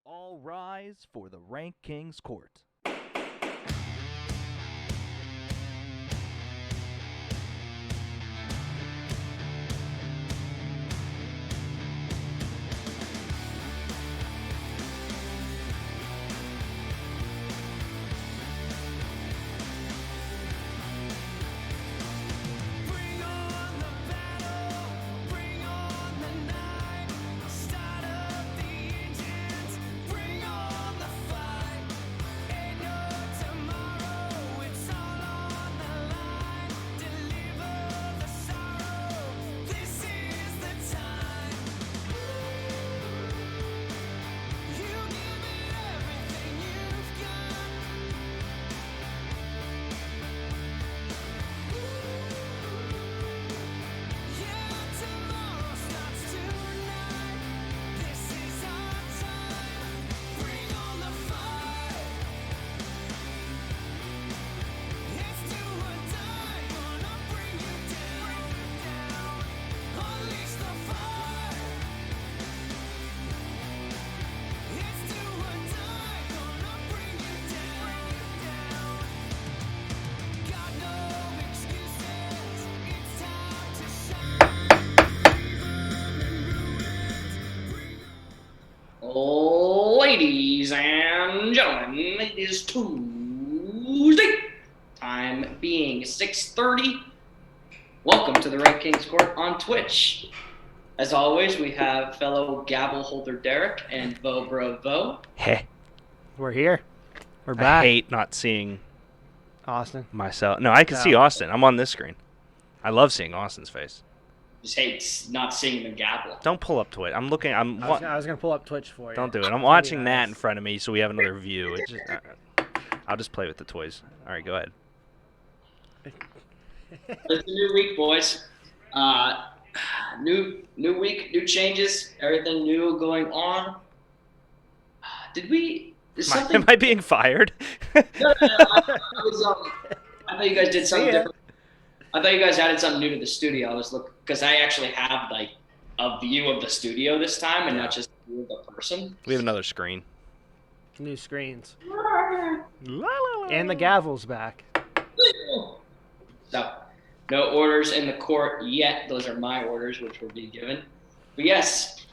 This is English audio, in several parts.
All rise for the RankKing's court. Ladies and gentlemen, it is Tuesday. Time being 6:30. Welcome to the RankKing's court on Twitch. As always, we have fellow gavel holder Derek and Vo. Hey, We're here. We're I back. hate not seeing Austin. myself. No, I can see Austin. I'm on this screen. I love seeing Austin's face. Just hates not seeing the gavel. Don't pull up Twitch. I'm looking. I was gonna pull up Twitch for you. Don't do it. I'm watching that in front of me, so we have another view. It's just, I'll just play with the toys. All right, go ahead. It's a new week, boys. New week, new changes, everything new going on. Did we? Am I being fired? No, I thought you guys did something different. I thought you guys added something new to the studio. I was looking because I actually have like a view of the studio this time, and not just a view of the person. We have another screen. New screens. La, la, la. And the gavel's back. So, no orders in the court yet. Those are my orders, which will be given. But yes,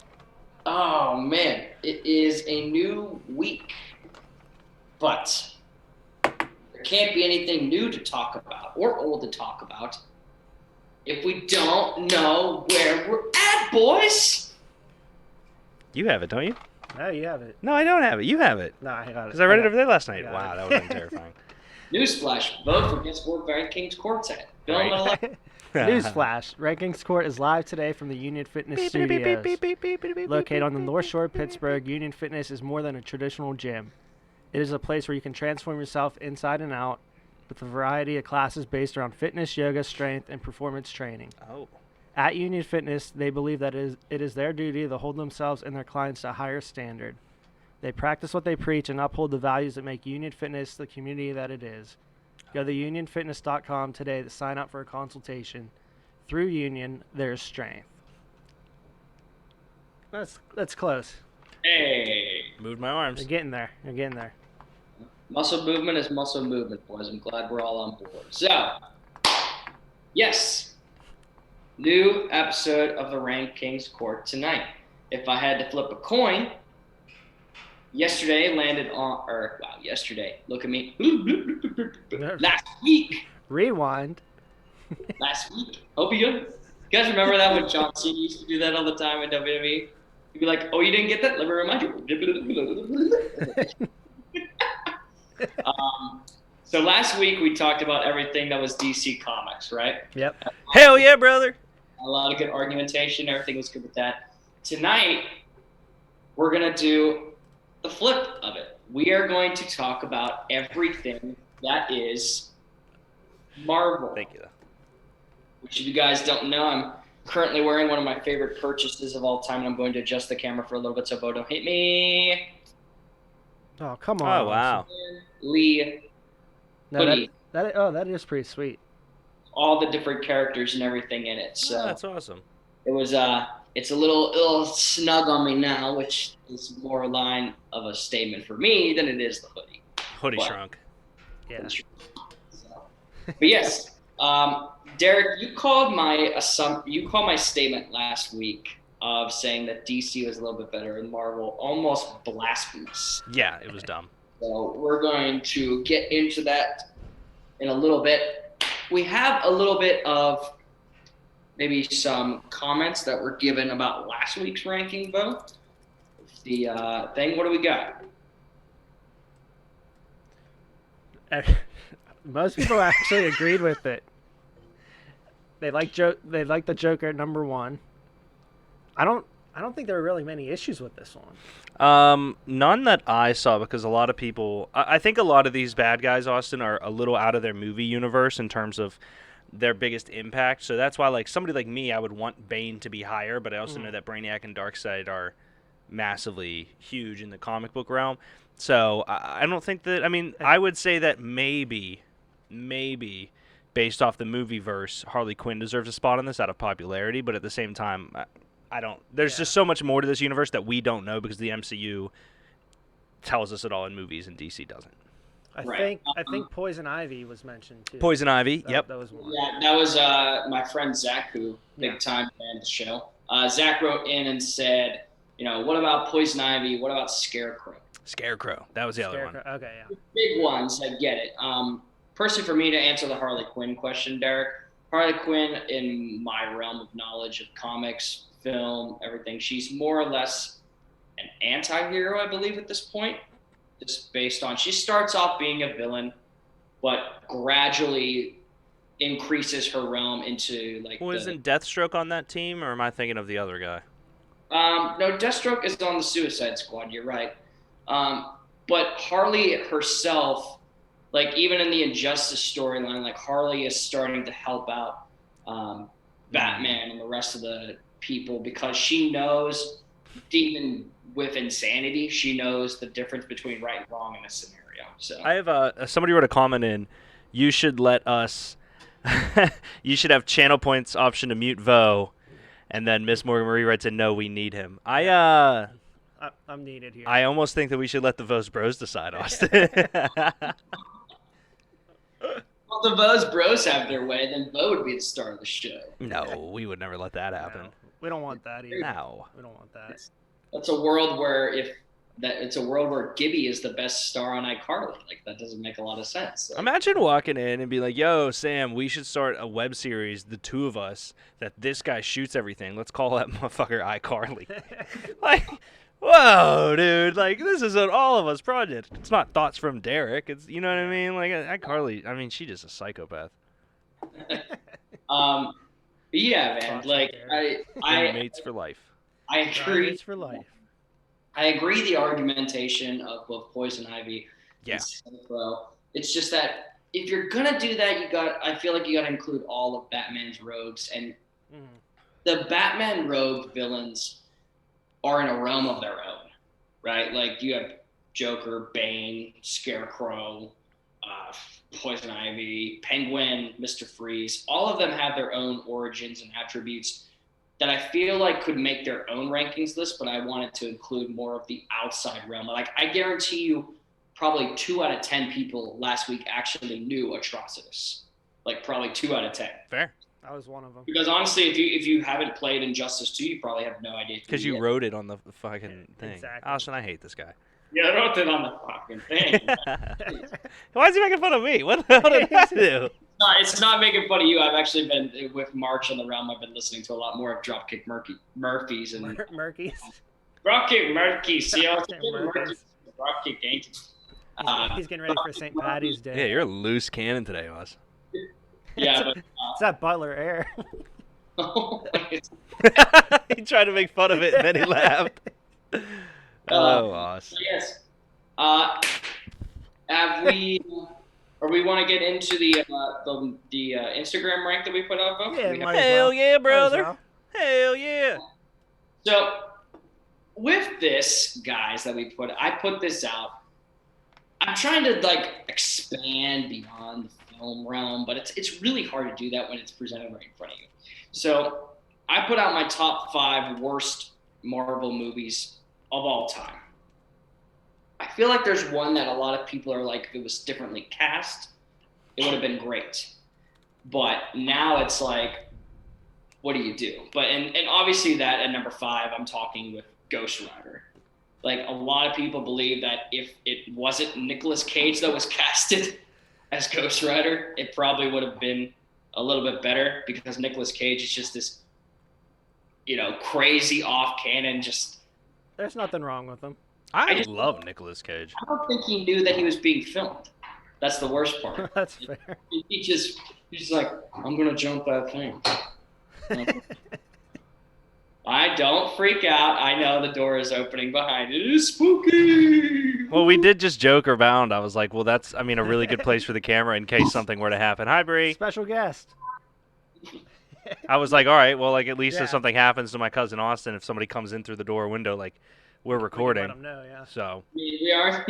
oh man, it is a new week, but there can't be anything new to talk about or old to talk about if we don't know where we're at, boys. You have it, don't you? No, you have it. No, I don't have it. You have it. No, I got it. Because I read it over there last night. got Wow, it. that would have been terrifying. Newsflash: vote for guess what RankKing's court's at. Film Right. and Newsflash: RankKing's Court is live today from the Union Fitness Studios. Located on the North Shore of Pittsburgh, Union Fitness is more than a traditional gym. It is a place where you can transform yourself inside and out with a variety of classes based around fitness, yoga, strength, and performance training. Oh. At Union Fitness, they believe that it is their duty to hold themselves and their clients to a higher standard. They practice what they preach and uphold the values that make Union Fitness the community that it is. Go to unionfitness.com today to sign up for a consultation. Through Union, there's strength. That's close. Hey. Moved my arms. You're getting there. You're getting there. Muscle movement is muscle movement, boys. I'm glad we're all on board. So, yes, new episode of the RankKing's court tonight. If I had to flip a coin, yesterday, look at me. Last week, Rewind. hope you guys remember that when John Cena used to do that all the time in WWE? He'd be like, oh, you didn't get that? Let me remind you. So last week we talked about everything that was DC Comics, right? Yep. Hell yeah, brother. A lot of good argumentation. Everything was good with that. Tonight, we're going to do the flip of it. We are going to talk about everything that is Marvel. Thank you. Which, if you guys don't know, I'm currently wearing one of my favorite purchases of all time, and I'm going to adjust the camera for a little bit so Bo don't hate me. Oh, come on. Oh, wow. Lee No, hoodie. that is pretty sweet. All the different characters and everything in it. So Oh, that's awesome. it was it's a little snug on me now, which is more a line of a statement for me than it is the hoodie. Hoodie But- shrunk. Yeah. So, but yes, Derek, you called my statement last week of saying that DC was a little bit better and Marvel almost blasphemous. Yeah, it was dumb. So we're going to get into that in a little bit. We have a little bit of maybe some comments that were given about last week's ranking vote. The thing, what do we got? Most people actually agreed with it. They like the Joker at number 1. I don't think there were really many issues with this one. None that I saw, because a lot of people, I think a lot of these bad guys, Austin, are a little out of their movie universe in terms of their biggest impact. So that's why, like, somebody like me, I would want Bane to be higher, but I also know that Brainiac and Darkseid are massively huge in the comic book realm. So I don't think that, I mean, I would say that maybe, based off the movie verse, Harley Quinn deserves a spot on this out of popularity, but at the same time, I don't. There's just so much more to this universe that we don't know because the MCU tells us it all in movies and DC doesn't. I Right. think Poison Ivy was mentioned too. Poison Ivy, yep. That was one. Yeah, that was my friend Zach, who big time fan of the show. Zach wrote in and said, what about Poison Ivy? What about Scarecrow? Scarecrow. That was the other one. Okay, yeah. Big ones, I get it. Personally, for me to answer the Harley Quinn question, Derek, Harley Quinn, in my realm of knowledge of comics, film, everything, she's more or less an anti-hero, I believe, at this point. Just based on, she starts off being a villain, but gradually increases her realm into like. Well, isn't Deathstroke on that team, or am I thinking of the other guy? No, Deathstroke is on the Suicide Squad. You're right. But Harley herself, like even in the Injustice storyline, like Harley is starting to help out Batman and the rest of the people because she knows, even with insanity, she knows the difference between right and wrong in a scenario. So I have somebody wrote a comment in. You should let us. You should have channel points option to mute Vo, and then Miss Morgan Marie writes in, "No, we need him." I'm needed here. I almost think that we should let the Vos Bros decide, Austin. Well, if the Vo's Bros have their way, then Vo would be the star of the show. No, we would never let that happen. No, we don't want that either. No. We don't want that. That's a world where it's a world where Gibby is the best star on iCarly. Like that doesn't make a lot of sense. Like, Imagine walking in and be like, "Yo, Sam, we should start a web series, the two of us, that this guy shoots everything. Let's call that motherfucker iCarly." Like, whoa, dude! Like, this is an all of us project. It's not thoughts from Derek. It's, you know what I mean? Like, iCarly. I mean, she's just a psychopath. but yeah, man. Thoughts like from Mates for life. I agree. It's for life. I agree the argumentation of both Poison Ivy Yeah. and Scarecrow. It's just that if you're gonna do that, I feel like you gotta include all of Batman's rogues, and the Batman rogue villains are in a realm of their own, right? Like you have Joker, Bane, Scarecrow, Poison Ivy, Penguin, Mr. Freeze. All of them have their own origins and attributes that I feel like could make their own rankings list, but I wanted to include more of the outside realm. Like I guarantee you probably 2 out of 10 people last week actually knew Atrocitus. Like probably 2 out of 10. Fair. I was one of them. Because honestly, if you haven't played Injustice 2, you probably have no idea. Because you wrote it on the fucking thing. Exactly. Austin, I hate this guy. Yeah, I wrote it on the fucking thing. Why is he making fun of me? What the hell did I do? No, it's not making fun of you. I've actually been, with March on the realm, I've been listening to a lot more of Dropkick Murphys and Murkies. Dropkick Murphys. See, I was Dropkick thinking Murphys. Dropkick Yankees. He's getting ready for St. Patty's Day. Yeah, you're a loose cannon today, Oz. Yeah, but It's that Butler air. He tried to make fun of it, and then he laughed. Oh, Oz. yes. Have we, or we want to get into the Instagram rank that we put up? Bo? Yeah, We have- might as Hell well. yeah, Might as brother. well. Hell yeah. So, with this, guys, I put this out. I'm trying to like expand beyond the film realm, but it's really hard to do that when it's presented right in front of you. So, I put out my top 5 worst Marvel movies of all time. I feel like there's one that a lot of people are like, if it was differently cast, it would have been great. But now it's like, what do you do? But and obviously that at number 5, I'm talking with Ghost Rider. Like, a lot of people believe that if it wasn't Nicolas Cage that was casted as Ghost Rider, it probably would have been a little bit better, because Nicolas Cage is just this, crazy off canon. Just There's nothing wrong with him. I love Nicolas Cage. I don't think he knew that he was being filmed. That's the worst part. That's fair. He's just like, I'm gonna jump that thing. I don't freak out. I know the door is opening behind it. It is spooky. Well, we did just joke around. I was like, well, that's, a really good place for the camera in case something were to happen. Hi, Bree. Special guest. I was like, all right, well, like, at least Yeah. if something happens to my cousin Austin, if somebody comes in through the door or window, like, we're recording. Let him know, yeah. So. We are.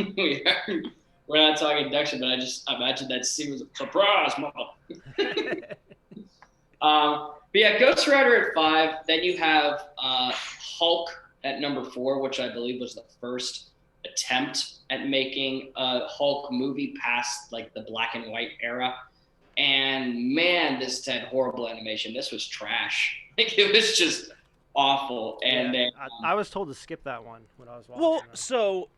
We're not talking induction, but I just imagine that scene was a surprise, mother. But yeah, Ghost Rider at 5. Then you have Hulk at number 4, which I believe was the first attempt at making a Hulk movie past like the black and white era. And man, this had horrible animation. This was trash. Like, it was just awful. And Yeah, then, I was told to skip that one when I was watching. Well, it. so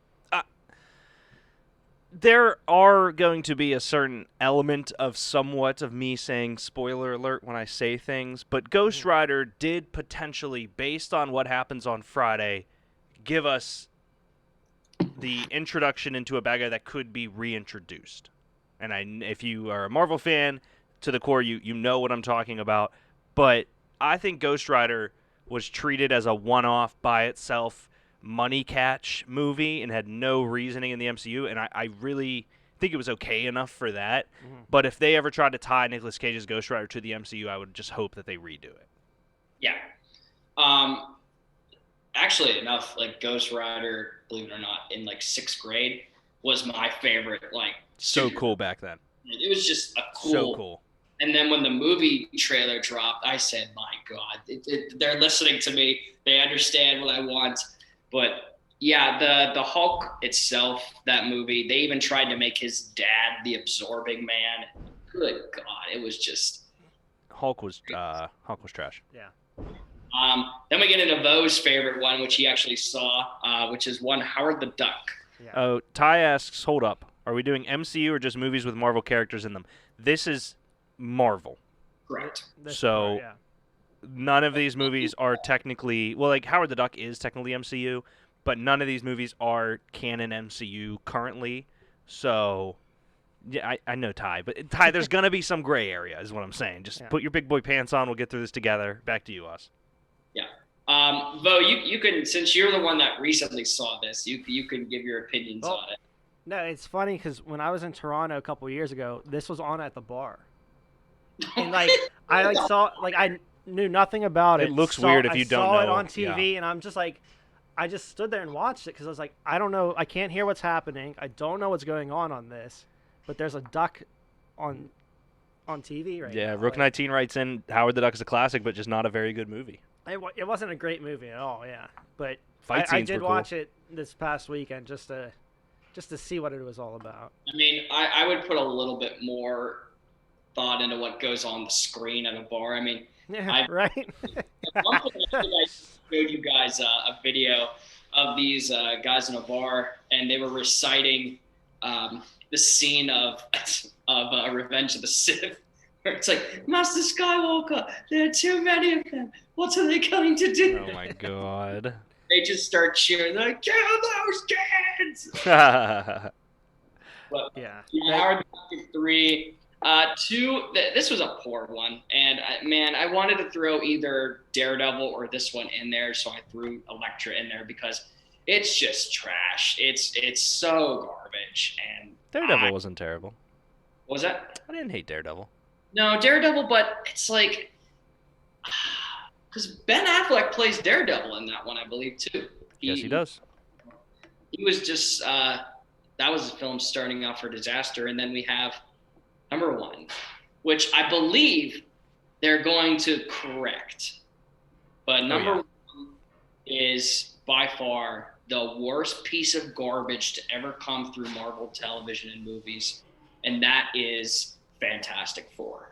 there are going to be a certain element of somewhat of me saying spoiler alert when I say things, but Ghost Rider did potentially, based on what happens on Friday, give us the introduction into a bad guy that could be reintroduced. And if you are a Marvel fan to the core, you know what I'm talking about. But I think Ghost Rider was treated as a one-off by itself money catch movie and had no reasoning in the MCU, and I really think it was okay enough for that. But if they ever tried to tie Nicolas Cage's Ghost Rider to the MCU, I would just hope that they redo it. yeah. Actually enough, like, Ghost Rider, believe it or not, in like 6th grade was my favorite. Like, So cool back then. It was just a cool. So cool. And then when the movie trailer dropped, I said, my God, they're listening to me. They understand what I want. But yeah, the Hulk itself, that movie, they even tried to make his dad the absorbing man. Good God, it was just. Hulk was trash. Yeah. Then we get into Vo's favorite one, which he actually saw, which is one Howard the Duck. Yeah. Oh, Ty asks, hold up. Are we doing MCU or just movies with Marvel characters in them? This is Marvel. Correct. So none of these movies are technically, well, like Howard the Duck is technically MCU, but none of these movies are canon MCU currently. So yeah, I know Ty, but Ty, there's gonna be some gray area, is what I'm saying. Just put your big boy pants on. We'll get through this together. Back to you, Us. Yeah. Vo, you can, since you're the one that recently saw this, you can give your opinions on it. No, it's funny because when I was in Toronto a couple years ago, this was on at the bar, and like I saw, like I knew nothing about it. It looks weird if you don't know. I saw it on TV, and I'm just like, I just stood there and watched it because I was like, I don't know, I can't hear what's happening. I don't know what's going on this, but there's a duck on TV right now. Yeah, Rook 19 writes in, Howard the Duck is a classic, but just not a very good movie. It wasn't a great movie at all, yeah. But Fight I scenes did were cool. watch it this past weekend just to see what it was all about. I mean, I would put a little bit more thought into what goes on the screen at a bar. I mean, Yeah, right? at one point I showed you guys a video of these guys in a bar, and they were reciting the scene of Revenge of the Sith, where it's like, Master Skywalker, there are too many of them. What are they going to do? Oh, my God. They just start cheering. They're like, kill those kids! Yeah. But, Yeah. Howard the Duck 3. 2, this was a poor one. And, man, I wanted to throw either Daredevil or this one in there, so I threw Elektra in there because it's just trash. It's so garbage. And Daredevil wasn't terrible. what was that? I didn't hate Daredevil. No, Daredevil, but it's like, because Ben Affleck plays Daredevil in that one, I believe, too. Yes, he does. He was just, that was a film starting off for disaster. And then we have number 1, which I believe they're going to correct. But number yeah. one is by far the worst piece of garbage to ever come through Marvel television and movies, and that is Fantastic Four.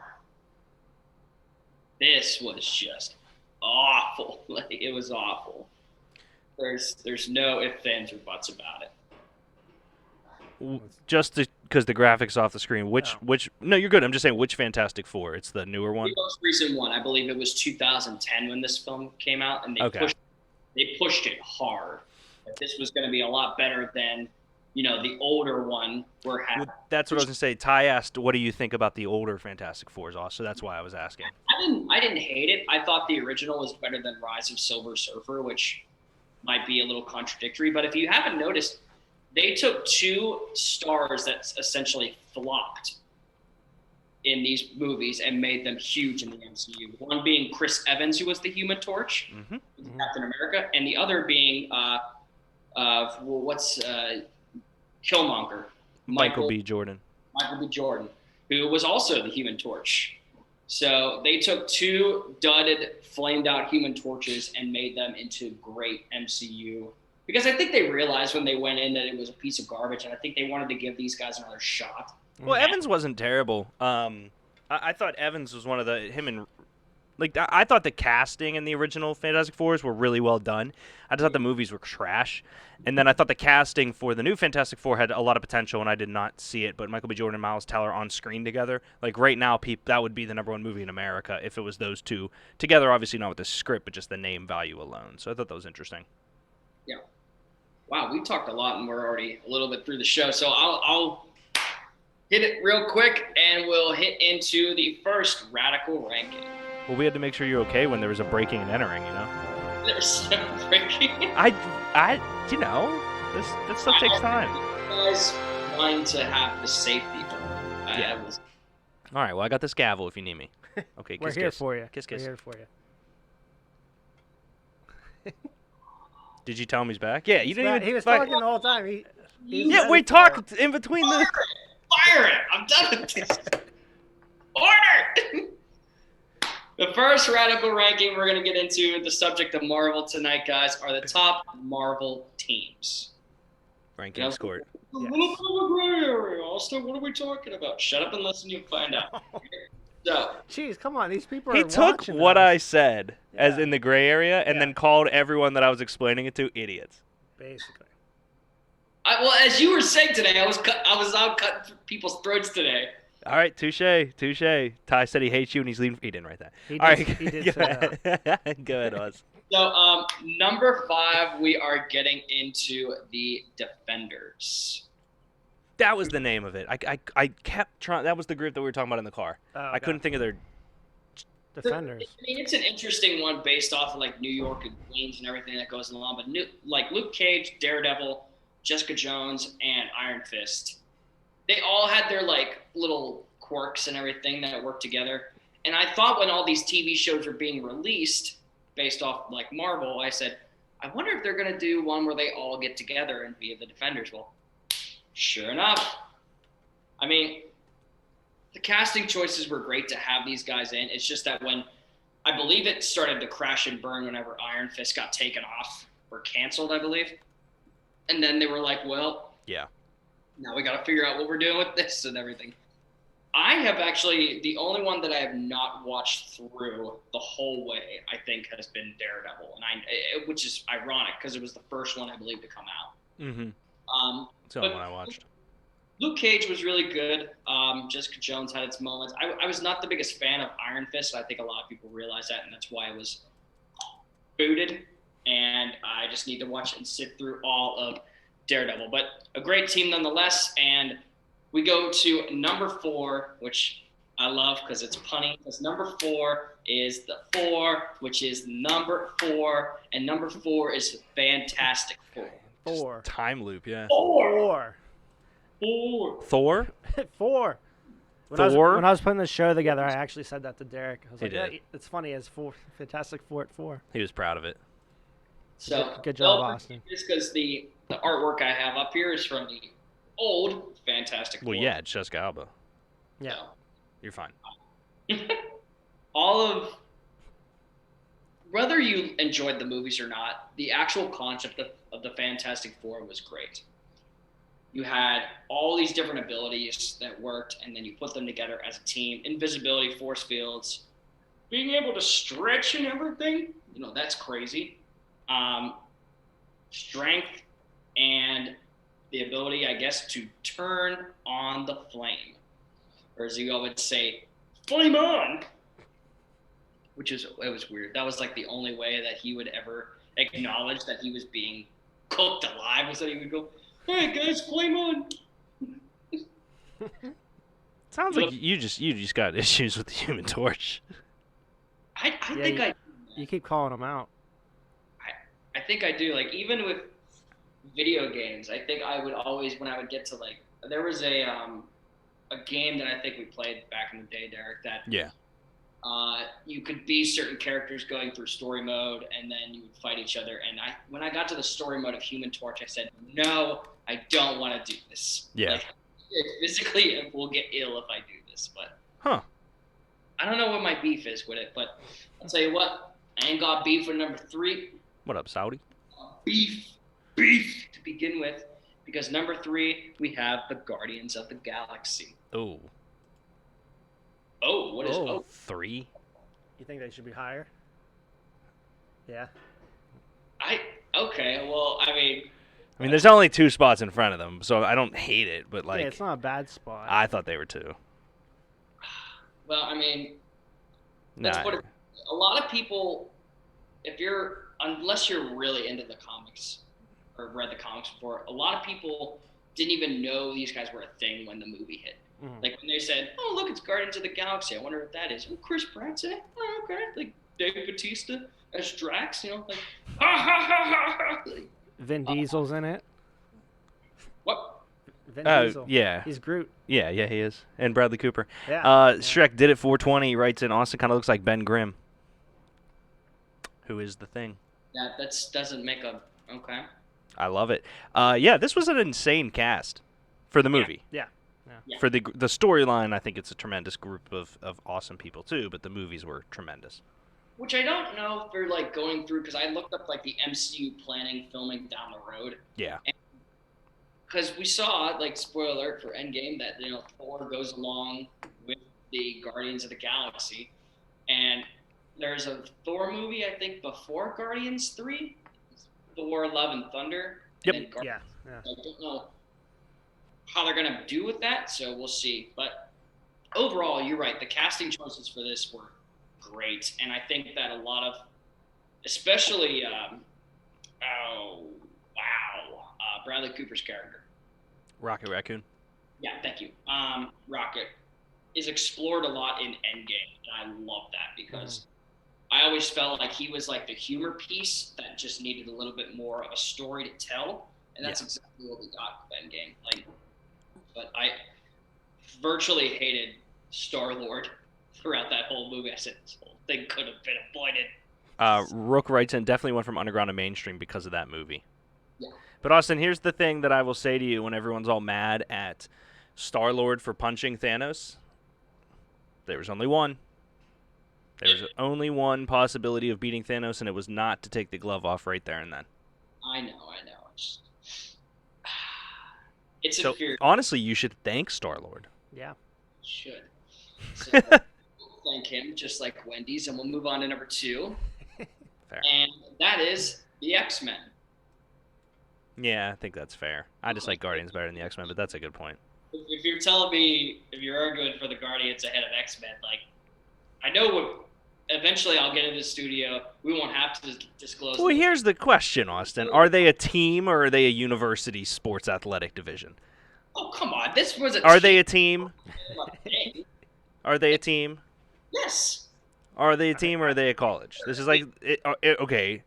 This was just awful. Like, it was awful. There's no ifs, ands, or buts about it. Just because the graphics off the screen. Which? Oh. No, you're good. I'm just saying which Fantastic Four. It's the newer one. The most recent one, I believe it was 2010 when this film came out, and they Okay. pushed it hard. That this was going to be a lot better than, the older one. That's what I was gonna say. Ty asked, "What do you think about the older Fantastic Fours?" Also, that's why I was asking. I didn't hate it. I thought the original was better than Rise of Silver Surfer, which might be a little contradictory. But if you haven't noticed, they took two stars that essentially flopped in these movies and made them huge in the MCU. One being Chris Evans, who was the Human Torch, Captain America, and the other being Killmonger, Michael B. Jordan. Michael B. Jordan, who was also the Human Torch. So they took two dudded, flamed out Human Torches and made them into great MCU. Because I think they realized when they went in that it was a piece of garbage, and I think they wanted to give these guys another shot. Well, Evans wasn't terrible. I thought Evans was one of I thought the casting in the original Fantastic Fours were really well done. I just thought the movies were trash. And then I thought the casting for the new Fantastic Four had a lot of potential, and I did not see it. But Michael B. Jordan and Miles Teller on screen together, like right now, that would be the #1 movie in America if it was those two together. Obviously not with the script, but just the name value alone. So I thought that was interesting. Yeah. Wow, we talked a lot, and we're already a little bit through the show. So I'll hit it real quick, and we'll hit into the first radical ranking. Well, we had to make sure you're okay when there was a breaking and entering, There's no breaking. That stuff takes time. You guys wanting to have the safety. Yeah. All right, well, I got this gavel if you need me. Okay, We're kiss, here kiss. for you. Kiss, kiss. We're here for you. Did you tell him he's back? Yeah, you didn't even. He was talking the whole time. He's Yeah, ready we for talked in between the. Fire it! I'm done with this. Order! The first radical ranking we're going to get into, the subject of Marvel tonight, guys, are the top Marvel teams. RankKing's Court. A little bit of a gray area, Austin. What are we talking about? Shut up and listen, you'll find out. So, Jeez, come on. These people He are took watching what us. I said as Yeah. in the gray area and then called everyone that I was explaining it to idiots. Basically. well, as you were saying today, I was out cutting people's throats today. All right, touche. Ty said he hates you and he's leaving. He didn't write that. He All did- right, he did go say ahead. Go ahead, Oz. So, number 5, we are getting into the Defenders. That was the name of it. I kept trying. That was the group that we were talking about in the car. Oh, I couldn't think of their. Defenders. I mean, it's an interesting one based off of like New York and Queens and everything that goes along. But like Luke Cage, Daredevil, Jessica Jones, and Iron Fist, they all had their like little quirks and everything that worked together. And I thought when all these TV shows were being released based off like Marvel, I said, I wonder if they're gonna do one where they all get together and be the Defenders. Well, sure enough. I mean, the casting choices were great to have these guys in. It's just that when I believe it started to crash and burn whenever Iron Fist got taken off or canceled, I believe. And then they were like, well, Yeah. now we got to figure out what we're doing with this and everything. I have actually, the only one that I have not watched through the whole way, I think, has been Daredevil, and which is ironic because it was the first one, I believe, to come out. Mm-hmm. That's the But- only one I watched. Luke Cage was really good. Jessica Jones had its moments. I was not the biggest fan of Iron Fist. I think a lot of people realize that, and that's why I was booted. And I just need to watch and sit through all of Daredevil. But a great team nonetheless. And we go to number 4, which I love because it's punny. Because number 4 is the 4, which is number 4. And number 4 is Fantastic Four. 4. Time loop, yeah. 4. 4. Thor? 4. When Thor? I was putting the show together, I actually said that to Derek. I was He like, did. yeah, it's funny as 4. Fantastic Four at 4. He was proud of it. So Good job, Austin. Just because the artwork I have up here is from the old Fantastic Four. Well, yeah, it's Jessica Alba. Yeah. You're fine. All of whether you enjoyed the movies or not, the actual concept of the Fantastic Four was great. You had all these different abilities that worked, and then you put them together as a team. Invisibility, force fields, being able to stretch and everything, that's crazy. Strength and the ability, I guess, to turn on the flame. Or as you all would say, flame on! It was weird. That was like the only way that he would ever acknowledge that he was being cooked alive, was that he would go, "Hey guys, flame on!" Sounds like you just got issues with the Human Torch. I think you keep calling him out. I think I do. Like, even with video games, I think I would always, when I would get to, like, there was a game that I think we played back in the day, Derek, that you could be certain characters going through story mode, and then you would fight each other. And when I got to the story mode of Human Torch, I said, no, I don't want to do this. Yeah. Like, physically, it will get ill if I do this. But I don't know what my beef is with it, but I'll tell you what, I ain't got beef with number 3. What up, Saudi? Beef to begin with, because number 3, we have the Guardians of the Galaxy. Oh, what is 3? You think they should be higher? Yeah. Okay, well, I mean, there's only 2 spots in front of them, so I don't hate it, but like, yeah, it's not a bad spot. I thought they were 2. well, I mean, Nah. let's put it, a lot of people, unless you're really into the comics or read the comics before, a lot of people didn't even know these guys were a thing when the movie hit. Mhm. Like, when they said, "Oh, look, it's Guardians of the Galaxy. I wonder what that is." Oh, Chris Pratt's in it. Oh, okay. Like, Dave Bautista as Drax, like, ha ha ha ha ha. Like, Vin Diesel's in it. what? Vin Diesel. Yeah. He's Groot. Yeah, he is. And Bradley Cooper. Yeah. Shrek did it 420. He writes in Austin, kind of looks like Ben Grimm. Who is the Thing? That doesn't make a okay. I love it. Yeah, this was an insane cast for the movie. Yeah. For the storyline, I think it's a tremendous group of awesome people too, but the movies were tremendous. Which I don't know if they're like going through, because I looked up like the MCU planning filming down the road. Yeah. Because we saw, like, spoiler alert for Endgame, that Thor goes along with the Guardians of the Galaxy, and there's a Thor movie I think before Guardians 3, Thor: Love and Thunder. Yep. And then Yeah. I don't know how they're gonna do with that, so we'll see. But overall, you're right. The casting choices for this were great, and I think that a lot of, especially, Bradley Cooper's character, Rocket Raccoon. Yeah, thank you. Rocket is explored a lot in Endgame, and I love that because I always felt like he was like the humor piece that just needed a little bit more of a story to tell, and that's exactly what we got with Endgame. Like, but I virtually hated Star-Lord throughout that whole movie. I said this whole thing could have been avoided. Rook writes in, definitely went from underground to mainstream because of that movie. Yeah. But Austin, here's the thing that I will say to you when everyone's all mad at Star-Lord for punching Thanos. There was only one. There was only one possibility of beating Thanos, and it was not to take the glove off right there and then. I know. It's so, infuriating. Honestly, you should thank Star-Lord. Yeah. Should. So, thank him, just like Wendy's, and we'll move on to number 2. Fair. And that is the X-Men. Yeah, I think that's fair. I just like Guardians better than the X-Men, but that's a good point. If you're telling me, if you're arguing for the Guardians ahead of X-Men, like, I know what. Eventually, I'll get into the studio. We won't have to disclose. Well, here's the question, Austin. Are they a team or are they a university sports athletic division? Oh, come on. This was a Are team. they a team? Are they a team? Yes. Are they a team or are they a college? This is like, okay.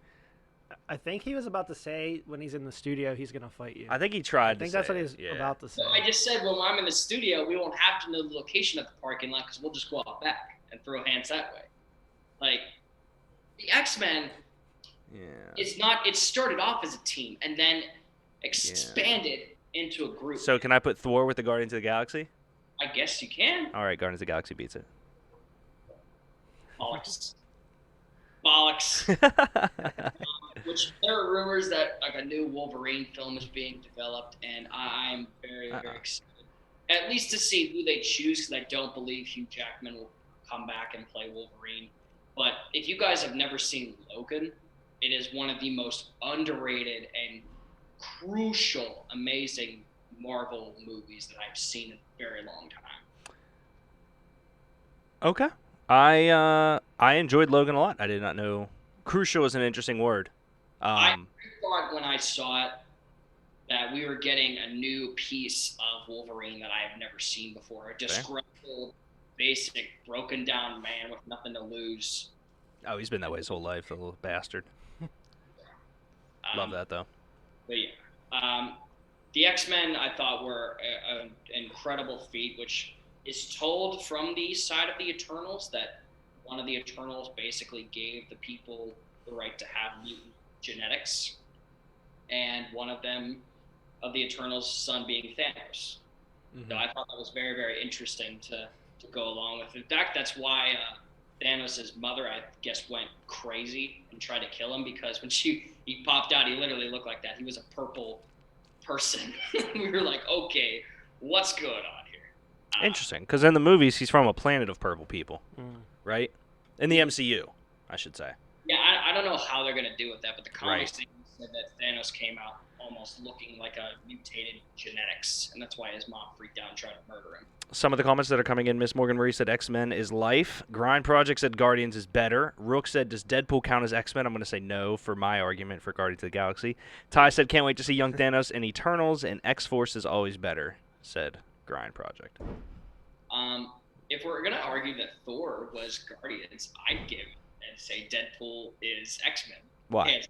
I think he was about to say when he's in the studio he's gonna fight you. I think he tried. I think that's what he was about to say. So I just said when I'm in the studio, we won't have to know the location of the parking lot because we'll just go out back and throw hands that way. Like, the X-Men, it's not. It started off as a team and then expanded into a group. So can I put Thor with the Guardians of the Galaxy? I guess you can. All right, Guardians of the Galaxy beats it. Bollocks. bollocks. Which there are rumors that like a new Wolverine film is being developed, and I'm very excited, at least to see who they choose, because I don't believe Hugh Jackman will come back and play Wolverine. But if you guys have never seen Logan, it is one of the most underrated and crucial, amazing Marvel movies that I've seen in a very long time. Okay. I enjoyed Logan a lot. I did not know. Crucial is an interesting word. I thought when I saw it that we were getting a new piece of Wolverine that I have never seen before. A disgruntled, basic, broken down man with nothing to lose. Oh, he's been that way his whole life, the little bastard. Love that, though. But yeah. The X-Men, I thought, were an incredible feat, which is told from the side of the Eternals that one of the Eternals basically gave the people the right to have mutant genetics, and one of them, of the Eternals' son being Thanos. So I thought that was very, very interesting to go along with. In fact, that's why Thanos' mother, I guess, went crazy and tried to kill him, because when he popped out, he literally looked like that. He was a purple person. We were like, okay, what's going on here? Interesting, because in the movies, he's from a planet of purple people, right? In the MCU, I should say. Yeah, I don't know how they're going to do with that, but the comics said that Thanos came out almost looking like a mutated genetics, and that's why his mom freaked out and tried to murder him. Some of the comments that are coming in, Miss Morgan Marie said X-Men is life. Grind Project said Guardians is better. Rook said, does Deadpool count as X-Men? I'm going to say no for my argument for Guardians of the Galaxy. Ty said, can't wait to see young Thanos in Eternals, and X-Force is always better, said Grind Project. If we're going to argue that Thor was Guardians, I'd give and say Deadpool is X-Men. Why? And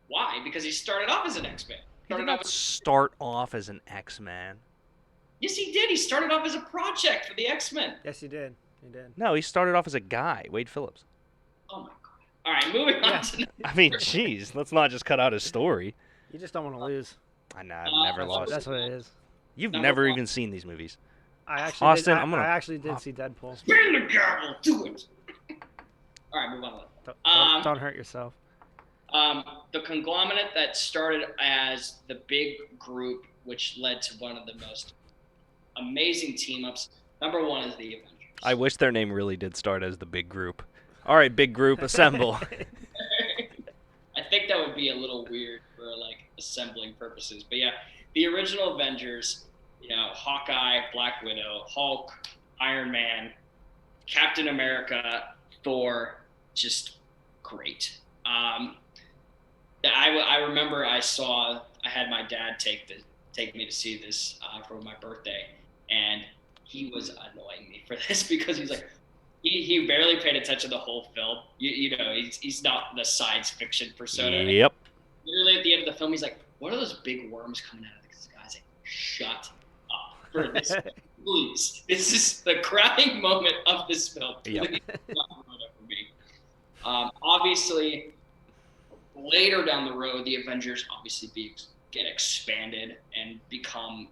why? Because he started off as an X-Men. He did not start off as an X-Man. Yes, he did. He started off as a project for the X-Men. Yes, he did. He did. No, he started off as a guy, Wade Phillips. Oh, my God. All right, moving on to... I mean, jeez, let's not just cut out his story. You just don't want to lose. I know, I've never lost. That's what it is. You've never even seen these movies. I actually Austin, did, I actually did see Deadpool. Spin the gavel, do it. All right, move on. Don't hurt yourself. The conglomerate that started as the big group, which led to one of the most amazing team-ups. Number one is the Avengers. I wish their name really did start as the big group. All right, big group, assemble. I think that would be a little weird for like assembling purposes, but yeah, the original Avengers. You know, Hawkeye, Black Widow, Hulk, Iron Man, Captain America, Thor, just great. I remember I had my dad take me to see this for my birthday, and he was annoying me for this because he's like, he barely paid attention to the whole film. You know, he's not the science fiction persona. Yep. Literally at the end of the film, he's like, what are those big worms coming out of the sky? I was like, shut for this, please. This is the crowning moment of this film. Please not ruin it for me. Obviously, later down the road, the Avengers obviously get expanded and become.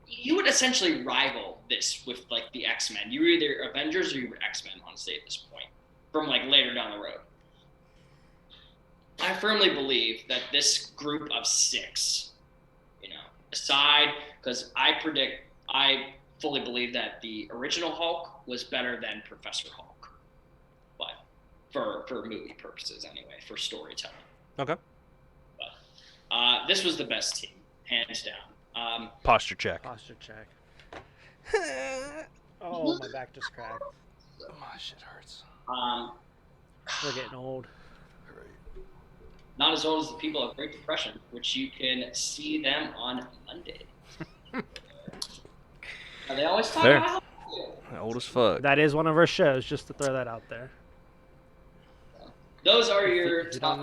You would essentially rival this with like the X-Men. You were either Avengers or you were X-Men, honestly, at this point. From like later down the road, I firmly believe that this group of 6. Aside, because I fully believe that the original Hulk was better than Professor Hulk, but for movie purposes anyway, for storytelling. Okay. But this was the best team, hands down. Posture check. Posture check. Oh, my back just cracked. My shit hurts. We're getting old. Not as old as the people of Great Depression, which you can see them on Monday. They always talk about how old as fuck. That is one of our shows, just to throw that out there. Those are your top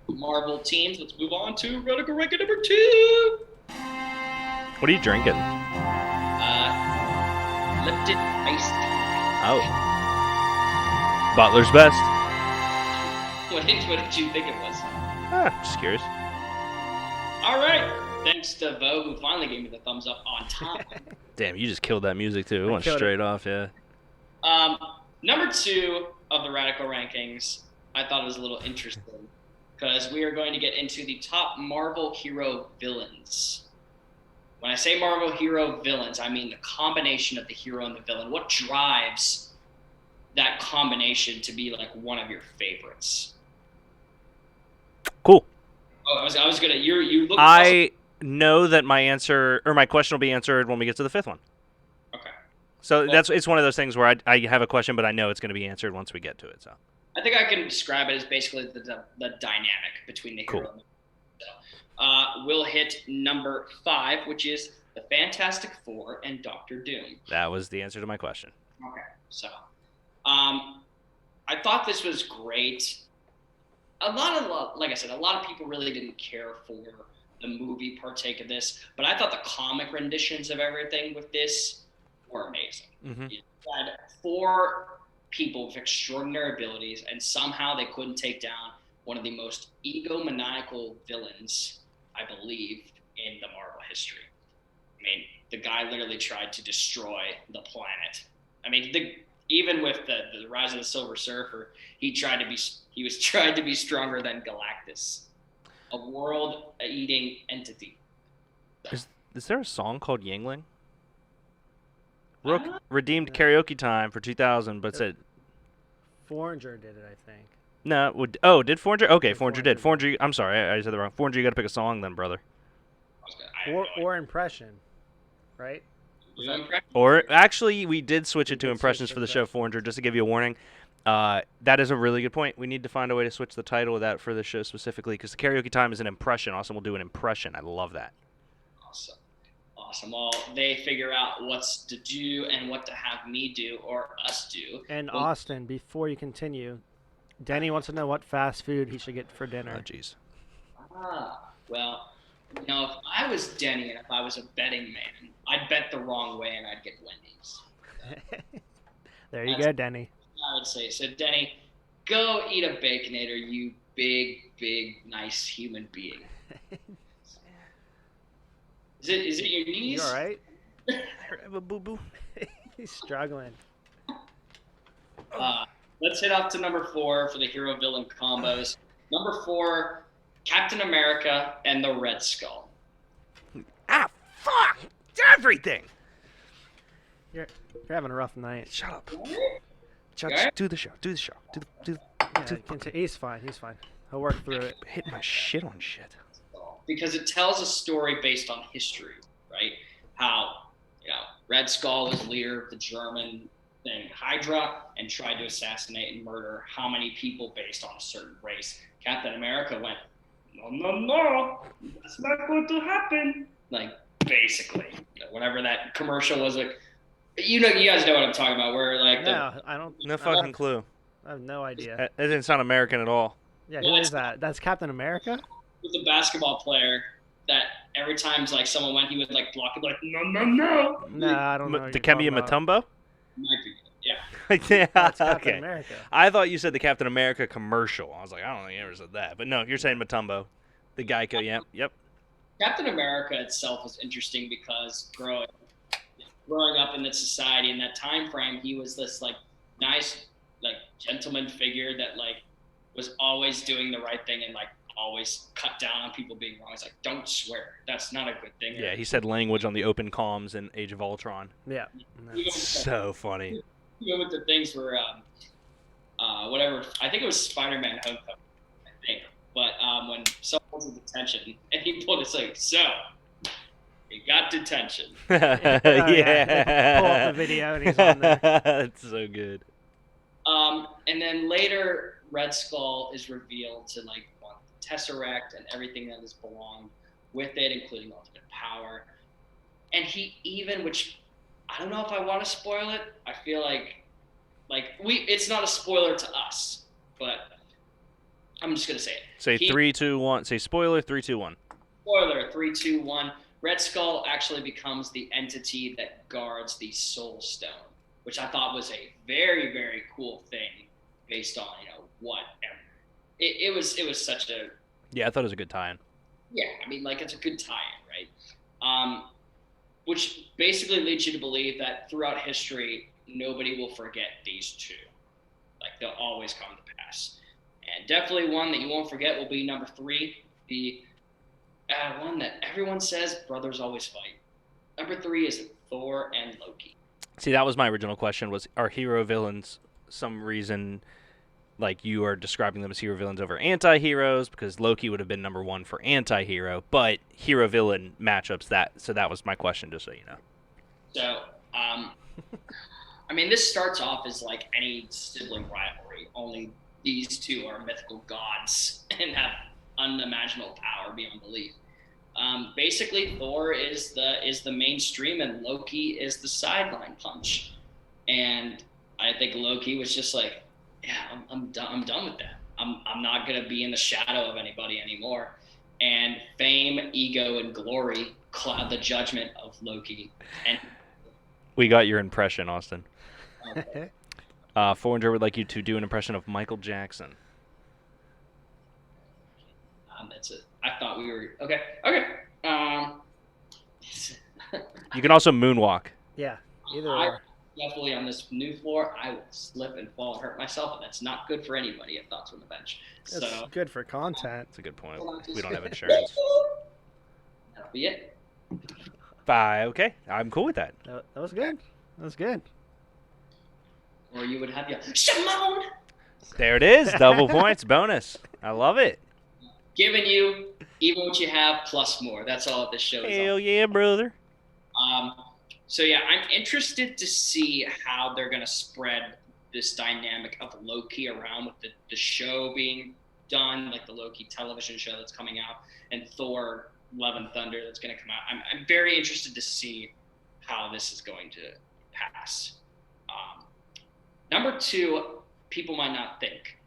Marvel teams. Let's move on to Radical Ranking number 2. What are you drinking? Lipton iced tea. Oh. Butler's Best. What did you think it was? Just curious. All right. Thanks to Vo, who finally gave me the thumbs up on time. Damn, you just killed that music, too. It went straight off, yeah. Number 2, of the Radical Rankings, I thought it was a little interesting because we are going to get into the top Marvel hero villains. When I say Marvel hero villains, I mean the combination of the hero and the villain. What drives that combination to be like one of your favorites? Cool. Oh, I was gonna. You look. I know that my answer or my question will be answered when we get to the fifth one. Okay. So it's one of those things where I have a question, but I know it's going to be answered once we get to it. So I think I can describe it as basically the dynamic between the hero and the villain. We'll hit number 5, which is the Fantastic Four and Doctor Doom. that was the answer to my question. Okay, so I thought this was great. Like I said, a lot of people really didn't care for the movie partake of this, but I thought the comic renditions of everything with this were amazing. Mm-hmm. You had 4 people with extraordinary abilities, and somehow they couldn't take down one of the most egomaniacal villains, I believe, in the Marvel history. I mean, the guy literally tried to destroy the planet. I mean, even with the Rise of the Silver Surfer, he was tried to be stronger than Galactus, a world-eating entity. Is there a song called Yingling? Uh, Redeemed karaoke time for 2000, but said Foreigner did it, I think. no. Did Foreigner? Okay, Yeah, Foreigner did. Foreigner Foreigner, I'm sorry, I said that wrong. Foreigner, you got to pick a song then, brother. Or impression, right? Or actually, we did switch it to did impressions switch for the it show, Foreigner, just to give you a warning. That is a really good point. We need to find a way to switch the title of that for the show specifically, because the karaoke time is an impression. Austin will do an impression. I love that. Awesome. Well, they figure out what's to do and what to have me do or us do. And Well, Austin, before you continue, Denny wants to know what fast food he should get for Oh, dinner. jeez. Well, if I was Denny and if I was a betting man, I'd bet the wrong way and I'd get Wendy's. There you go, Denny. I would say. So, Denny, go eat a Baconator, you big, nice human being. Is it your knees? You all right? I have a boo-boo. He's struggling. Let's hit up to number 4 for the hero-villain combos. Number 4, Captain America and the Red Skull. Ah, fuck! Everything! You're having a rough night. Shut up. You all right? Do the show. Do the show. He's fine. He's fine. He'll work through it. Hit my shit on shit. Because it tells a story based on history, right? How, Red Skull was leader of the German thing, Hydra, and tried to assassinate and murder how many people based on a certain race. Captain America went, no, that's not going to happen. Like, basically, whatever that commercial was, like, you guys know what I'm talking about, where, like, No, I don't. No fucking clue. I have no idea. That didn't sound American at all. Yeah, who is that? That's Captain America? with the basketball player that every time like someone went, he would like block it, like no. No, I don't know. what you're Dikembe talking about. Mutombo? Might be, yeah. Yeah, That's Captain okay. America. I thought you said the Captain America commercial. I was like, I don't think you ever said that. But no, you're saying Mutombo. The Geico, yep. Captain America itself was interesting because growing up in that society in that time frame, he was this like nice like gentleman figure that like was always doing the right thing and like always cut down on people being wrong. It's like, don't swear. That's not a good thing. Yeah, he said language on the open comms in Age of Ultron. Yeah. Even So funny. with the things where whatever, I think it was Spider-Man Homecoming, I think. But when someone was in detention and he pulled his like, so he got detention. Yeah. Pull up the video and he's on there. That's so good. And then later, Red Skull is revealed to like want the Tesseract and everything that has belonged with it, including ultimate power. And he even, which I don't know if I want to spoil it. I feel like it's not a spoiler to us, but I'm just gonna say it. Say 3, 2, 1. Say spoiler. 3, 2, 1. Spoiler, 3, 2, 1. Red Skull actually becomes the entity that guards the Soul Stone, which I thought was a very, very cool thing based on, whatever. It was such a... Yeah, I thought it was a good tie-in. Yeah, I mean, like, it's a good tie-in, right? Which basically leads you to believe that throughout history, nobody will forget these two. Like, they'll always come to pass. And definitely one that you won't forget will be number 3, the one that everyone says brothers always fight. Number 3 is Thor and Loki. See, that was my original question, was are hero villains some reason, like you are describing them as hero villains over anti-heroes, because Loki would have been number 1 for anti-hero, but hero-villain matchups, so that was my question, just so you know. So, I mean, this starts off as like any sibling rivalry, only these two are mythical gods and have unimaginable power beyond belief. Basically, Thor is the mainstream, and Loki is the sideline punch. And I think Loki was just like, yeah, I'm done with that. I'm not gonna be in the shadow of anybody anymore. And fame, ego, and glory cloud the judgment of Loki. And we got your impression, Austin. okay. 400 would like you to do an impression of Michael Jackson. That's it. I thought we were okay. You can also moonwalk. Yeah, either or. Definitely on this new floor, I will slip and fall and hurt myself, and that's not good for anybody at Thoughts on the Bench. It's good for content. That's a good point. We don't have insurance. That'll be it. Okay, I'm cool with that. That was good. That was good. Or you would have your Shimon. There it is. Double points, bonus. I love it. Giving you even what you have plus more. That's all this show is. Hell yeah, brother. So yeah, I'm interested to see how they're gonna spread this dynamic of Loki around with the show being done, like the Loki television show that's coming out, and Thor: Love and Thunder that's gonna come out. I'm very interested to see how this is going to pass. Number 2, people might not think,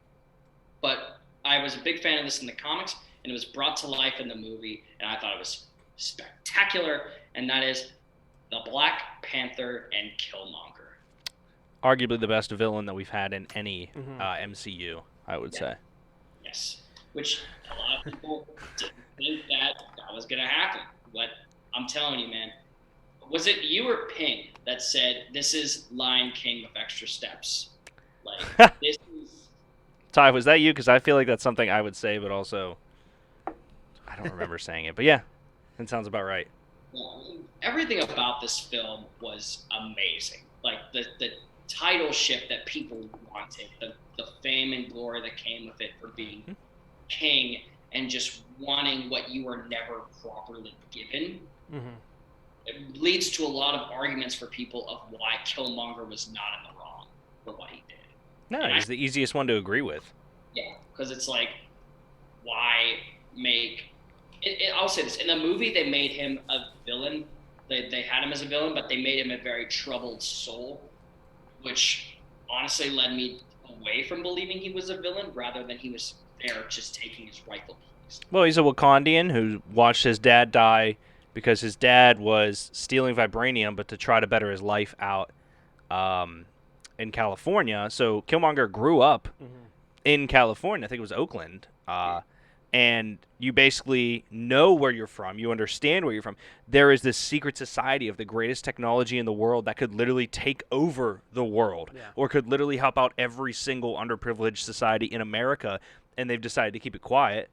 but I was a big fan of this in the comics, and it was brought to life in the movie, and I thought it was spectacular, and that is the Black Panther and Killmonger. Arguably the best villain that we've had in any MCU, I would say. Yes, which a lot of people didn't think that was going to happen, but I'm telling you, man, was it you or Ping that said, this is Lion King with extra steps? Like, this is... Ty, was that you? Because I feel like that's something I would say, but also I don't remember saying it. But yeah, that sounds about right. Yeah, I mean, everything about this film was amazing. Like, the title shift that people wanted, the fame and glory that came with it for being king, and just wanting what you were never properly given. It leads to a lot of arguments for people of why Killmonger was not in the wrong for what he did. No, he's the easiest one to agree with. Yeah, because it's like, why make... I'll say this. In the movie, they made him a villain. They had him as a villain, but they made him a very troubled soul, which honestly led me away from believing he was a villain rather than he was there just taking his rightful place. Well, he's a Wakandian who watched his dad die because his dad was stealing vibranium, but to try to better his life out in California. So Killmonger grew up in California. I think it was Oakland. And you basically know where you're from. You understand where you're from. There is this secret society of the greatest technology in the world that could literally take over the world or could literally help out every single underprivileged society in America, and they've decided to keep it quiet.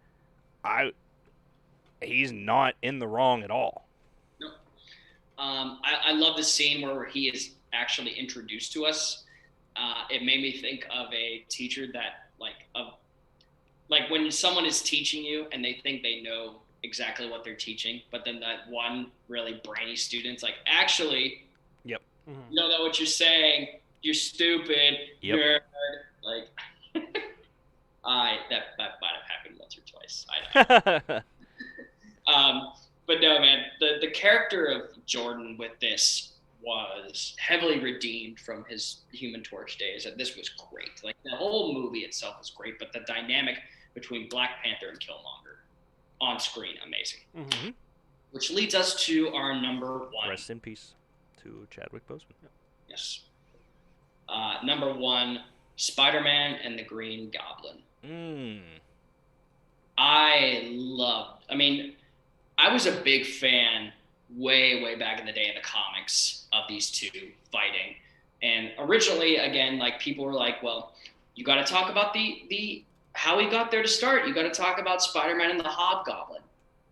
He's not in the wrong at all. No. I love the scene where he is actually introduced to us. It made me think of a teacher that, like when someone is teaching you and they think they know exactly what they're teaching, but then that one really brainy student's like, actually, you don't know what you're saying. You're stupid. Nerd. Like, that might have happened once or twice. I know. But no, man, the character of Jordan with this was heavily redeemed from his Human Torch days. And this was great. Like, the whole movie itself was great, but the dynamic between Black Panther and Killmonger on screen, amazing. Which leads us to our number 1. Rest in peace to Chadwick Boseman. Yes. Number 1, Spider-Man and the Green Goblin. I was a big fan way back in the day of the comics of these two fighting. And originally, again, like, people were like, well, You got to talk about the how he got there to start. You got to talk about Spider-Man and the Hobgoblin.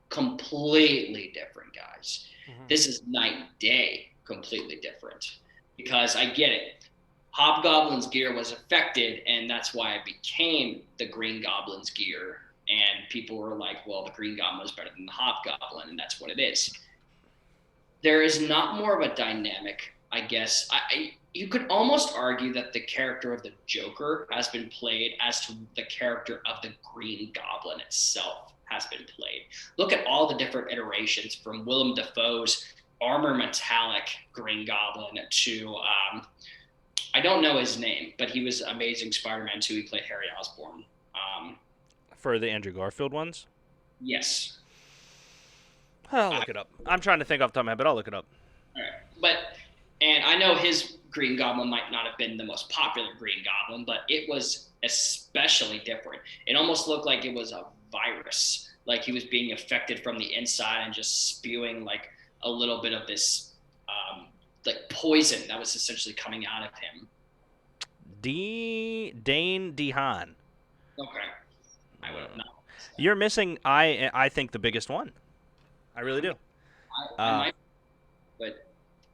Completely different, guys. This is night and day, completely different. Because I get it. Hobgoblin's gear was affected, and that's why it became the Green Goblin's gear. And people were like, well, the Green Goblin is better than the Hobgoblin, and that's what it is. There is not more of a dynamic, I guess. You could almost argue that the character of the Joker has been played as to the character of the Green Goblin itself has been played. Look at all the different iterations from Willem Dafoe's armor metallic Green Goblin to I don't know his name, but he was Amazing Spider-Man 2. He played Harry Osborn. For the Andrew Garfield ones? Yes. I'll look it up. I'm trying to think off the top of my head, but I'll look it up. All right. And I know his Green Goblin might not have been the most popular Green Goblin, but it was especially different. It almost looked like it was a virus, like he was being affected from the inside and just spewing like a little bit of this like poison that was essentially coming out of him. Dane DeHaan. Okay. I would have not. You're missing, I think, the biggest one. I really do. I might, but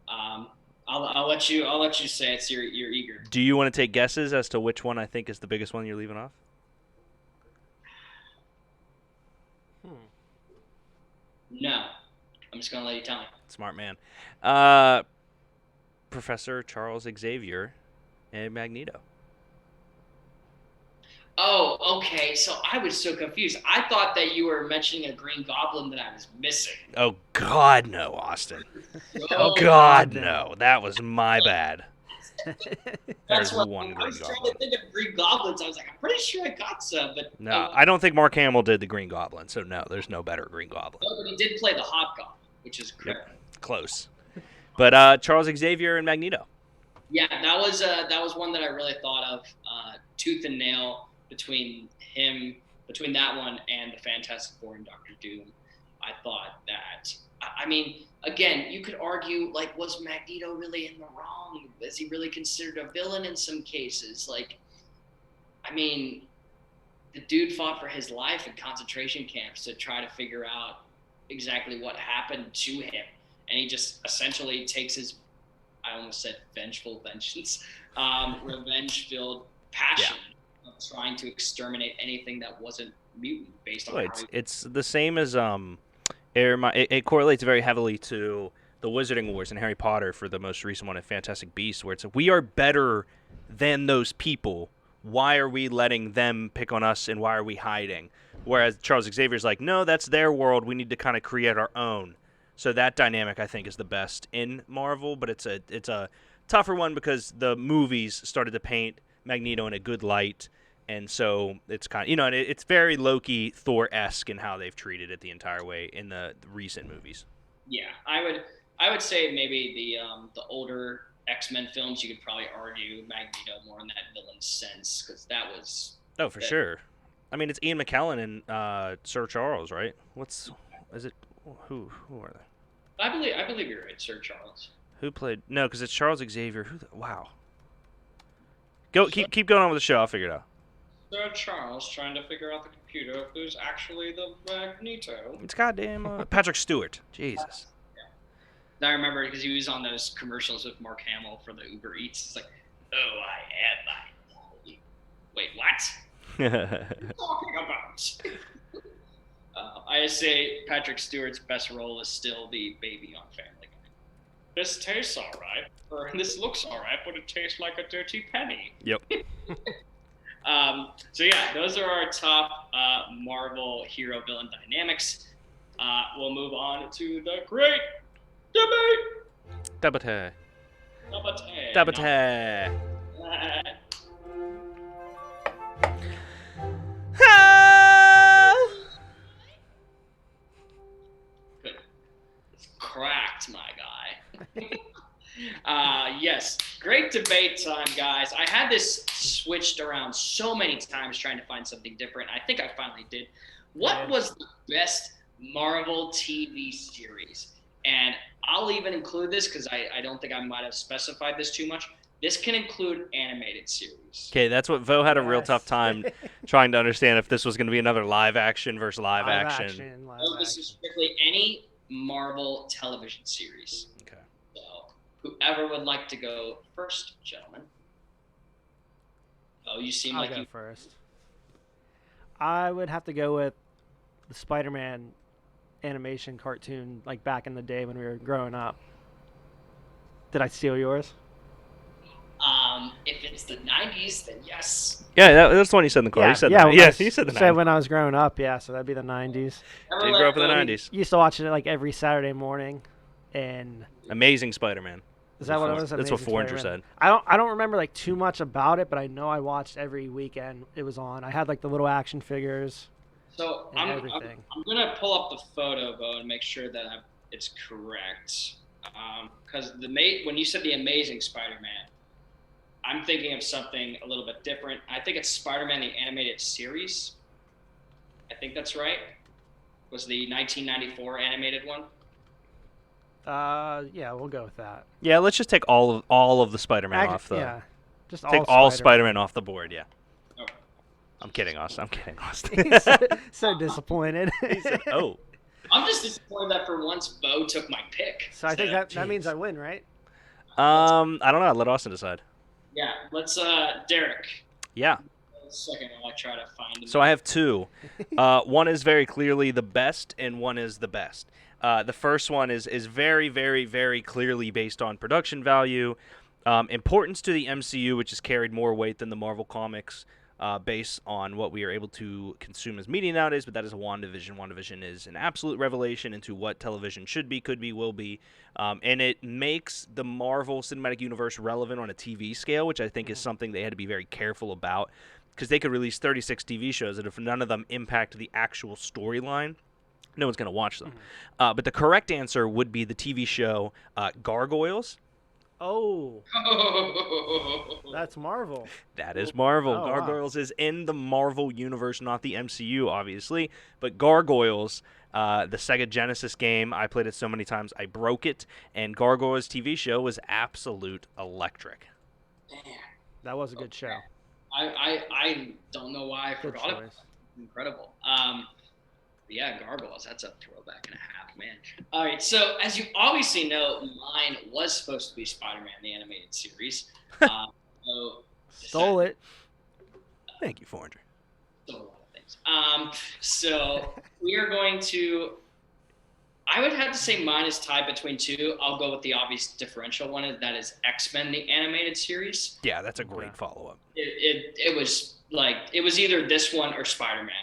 I'll let you say it. So you're eager. Do you want to take guesses as to which one I think is the biggest one you're leaving off? No, I'm just gonna let you tell me. Smart man. Professor Charles Xavier and Magneto. Oh, okay. So I was so confused. I thought that you were mentioning a Green Goblin that I was missing. Oh, God, no, Austin. Oh, God, no. That was my bad. That's There's what one I Green was trying Goblin. to think of Green Goblins. I was like, I'm pretty sure I got some, but No, I don't think Mark Hamill did the Green Goblin, so no, there's no better Green Goblin. Oh, but he did play the Hobgoblin, which is correct. Yep. Close. But Charles Xavier and Magneto. Yeah, that was one that I really thought of, tooth and nail between that one and the Fantastic Four and Doctor Doom. I thought that. I mean, again, you could argue, like, was Magneto really in the wrong? Was he really considered a villain in some cases? Like, I mean, the dude fought for his life in concentration camps to try to figure out exactly what happened to him. And he just essentially takes his, I almost said vengeful vengeance, revenge-filled passion of trying to exterminate anything that wasn't mutant based on it's the same as it correlates very heavily to the Wizarding Wars and Harry Potter for the most recent one at Fantastic Beasts, where it's we are better than those people. Why are we letting them pick on us, and why are we hiding? Whereas Charles Xavier's like, no, that's their world. We need to kind of create our own. So that dynamic, I think, is the best in Marvel, but it's a tougher one because the movies started to paint Magneto in a good light, and so it's kind of, it's very Loki, Thor-esque in how they've treated it the entire way in the recent movies. Yeah, I would say maybe the older X-Men films, you could probably argue Magneto more in that villain sense, because that was... Oh, for sure. I mean, it's Ian McKellen and Sir Charles, right? Who are they? I believe you're right, Sir Charles. Who played? No, because it's Charles Xavier. Wow. Keep going on with the show. I'll figure it out. Sir Charles trying to figure out the computer who's actually the Magneto. It's goddamn Patrick Stewart. Jesus. Yeah. I remember because he was on those commercials with Mark Hamill for the Uber Eats. It's like, oh, I had my... Wait, what? What are you talking about? I say Patrick Stewart's best role is still the baby on Family Guy. This tastes all right, or this looks all right, but it tastes like a dirty penny. Yep. So yeah, those are our top Marvel hero-villain dynamics. We'll move on to the great debate. Debate. Good. It's cracked, my guy. Yes, great debate time, guys. I had this switched around so many times trying to find something different. I think I finally did. What was the best Marvel TV series? And I'll even include this because I don't think I might have specified this too much. This can include animated series. Okay, that's what Vo had a real tough Yes. time trying to understand if this was going to be another live action versus live action. Live So this is action. strictly any Marvel television series. Okay. So whoever would like to go first, gentlemen. Oh, you seem I'll like go you. first. I would have to go with the Spider-Man animation cartoon, like back in the day when we were growing up. Did I steal yours? If it's the 90s, then yes. Yeah, that's the one you said in the car. You said yeah. the, when yeah, I you said the said 90s. when I was growing up, yeah. So that'd be the 90s. Never Did let grow up in the go. 90s. Used to watch it like every Saturday morning, and Amazing Spider-Man. is that what it was? That's what Amazing Foreigner Spider-Man? said. I don't remember like too much about it, but I know I watched every weekend it was on. I had like the little action figures So and everything. I'm gonna pull up the photo, Bo, and make sure that it's correct. Because when you said the Amazing Spider-Man, I'm thinking of something a little bit different. I think it's Spider-Man the Animated Series. I think that's right. Was the 1994 animated one? Yeah, we'll go with that. Yeah, let's just take all of the Spider-Man off the. Yeah, just Take all Spider-Man off the board. Yeah. Okay. I'm kidding, Austin. I'm kidding, Austin. He's so disappointed. He said, "Oh." I'm just disappointed that for once Bo took my pick. So I think that means I win, right? I don't know. I'll let Austin decide. Yeah, let's Derek. Yeah. A second while I try to find him. So I have two. One is very clearly the best, and one is the best. The first one is very, very, very clearly based on production value, importance to the MCU, which has carried more weight than the Marvel Comics, based on what we are able to consume as media nowadays. But that is WandaVision. WandaVision is an absolute revelation into what television should be, could be, will be, and it makes the Marvel Cinematic Universe relevant on a TV scale, which I think is something they had to be very careful about, because they could release 36 TV shows, and if none of them impact the actual storyline, no one's going to watch them. But the correct answer would be the TV show Gargoyles. Oh, that's Marvel. That is Marvel. Oh, wow. Gargoyles is in the Marvel universe, not the MCU, obviously. But Gargoyles, the Sega Genesis game, I played it so many times I broke it. And Gargoyles TV show was absolute electric. That was a good show. I don't know why I Good forgot about choice. it. Incredible. But yeah, Gargoyles, that's a throwback and a half, man. All right, so as you obviously know, mine was supposed to be Spider-Man, the animated series. So Stole it. Thank you, Foreigner. Stole a lot of things. So we are going to, I would have to say mine is tied between two. I'll go with the obvious differential one, and that is X-Men, the animated series. Yeah, that's a great follow-up. It was like, it was either this one or Spider-Man.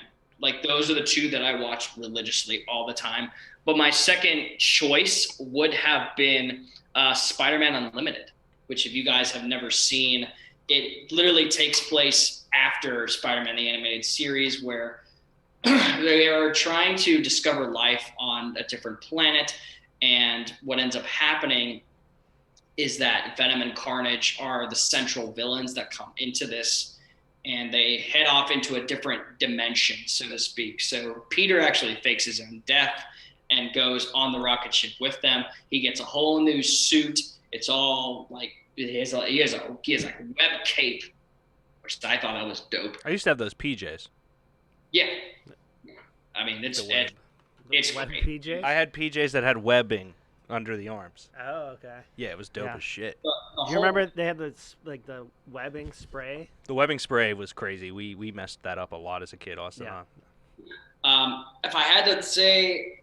Like, those are the two that I watched religiously all the time. But my second choice would have been Spider-Man Unlimited, which if you guys have never seen, it literally takes place after Spider-Man the animated series, where they are trying to discover life on a different planet. And what ends up happening is that Venom and Carnage are the central villains that come into this, and they head off into a different dimension, so to speak. So Peter actually fakes his own death and goes on the rocket ship with them. He gets a whole new suit. It's all like, he has like a web cape, which I thought that was dope. I used to have those PJs. Yeah. I mean, it's The web. it's Web great. PJ. I had PJs that had webbing under the arms. Oh, okay. Yeah, it was dope Yeah. as shit. The You whole- remember they had the webbing spray? The webbing spray was crazy. We messed that up a lot as a kid, Austin. Yeah. Huh? If I had to say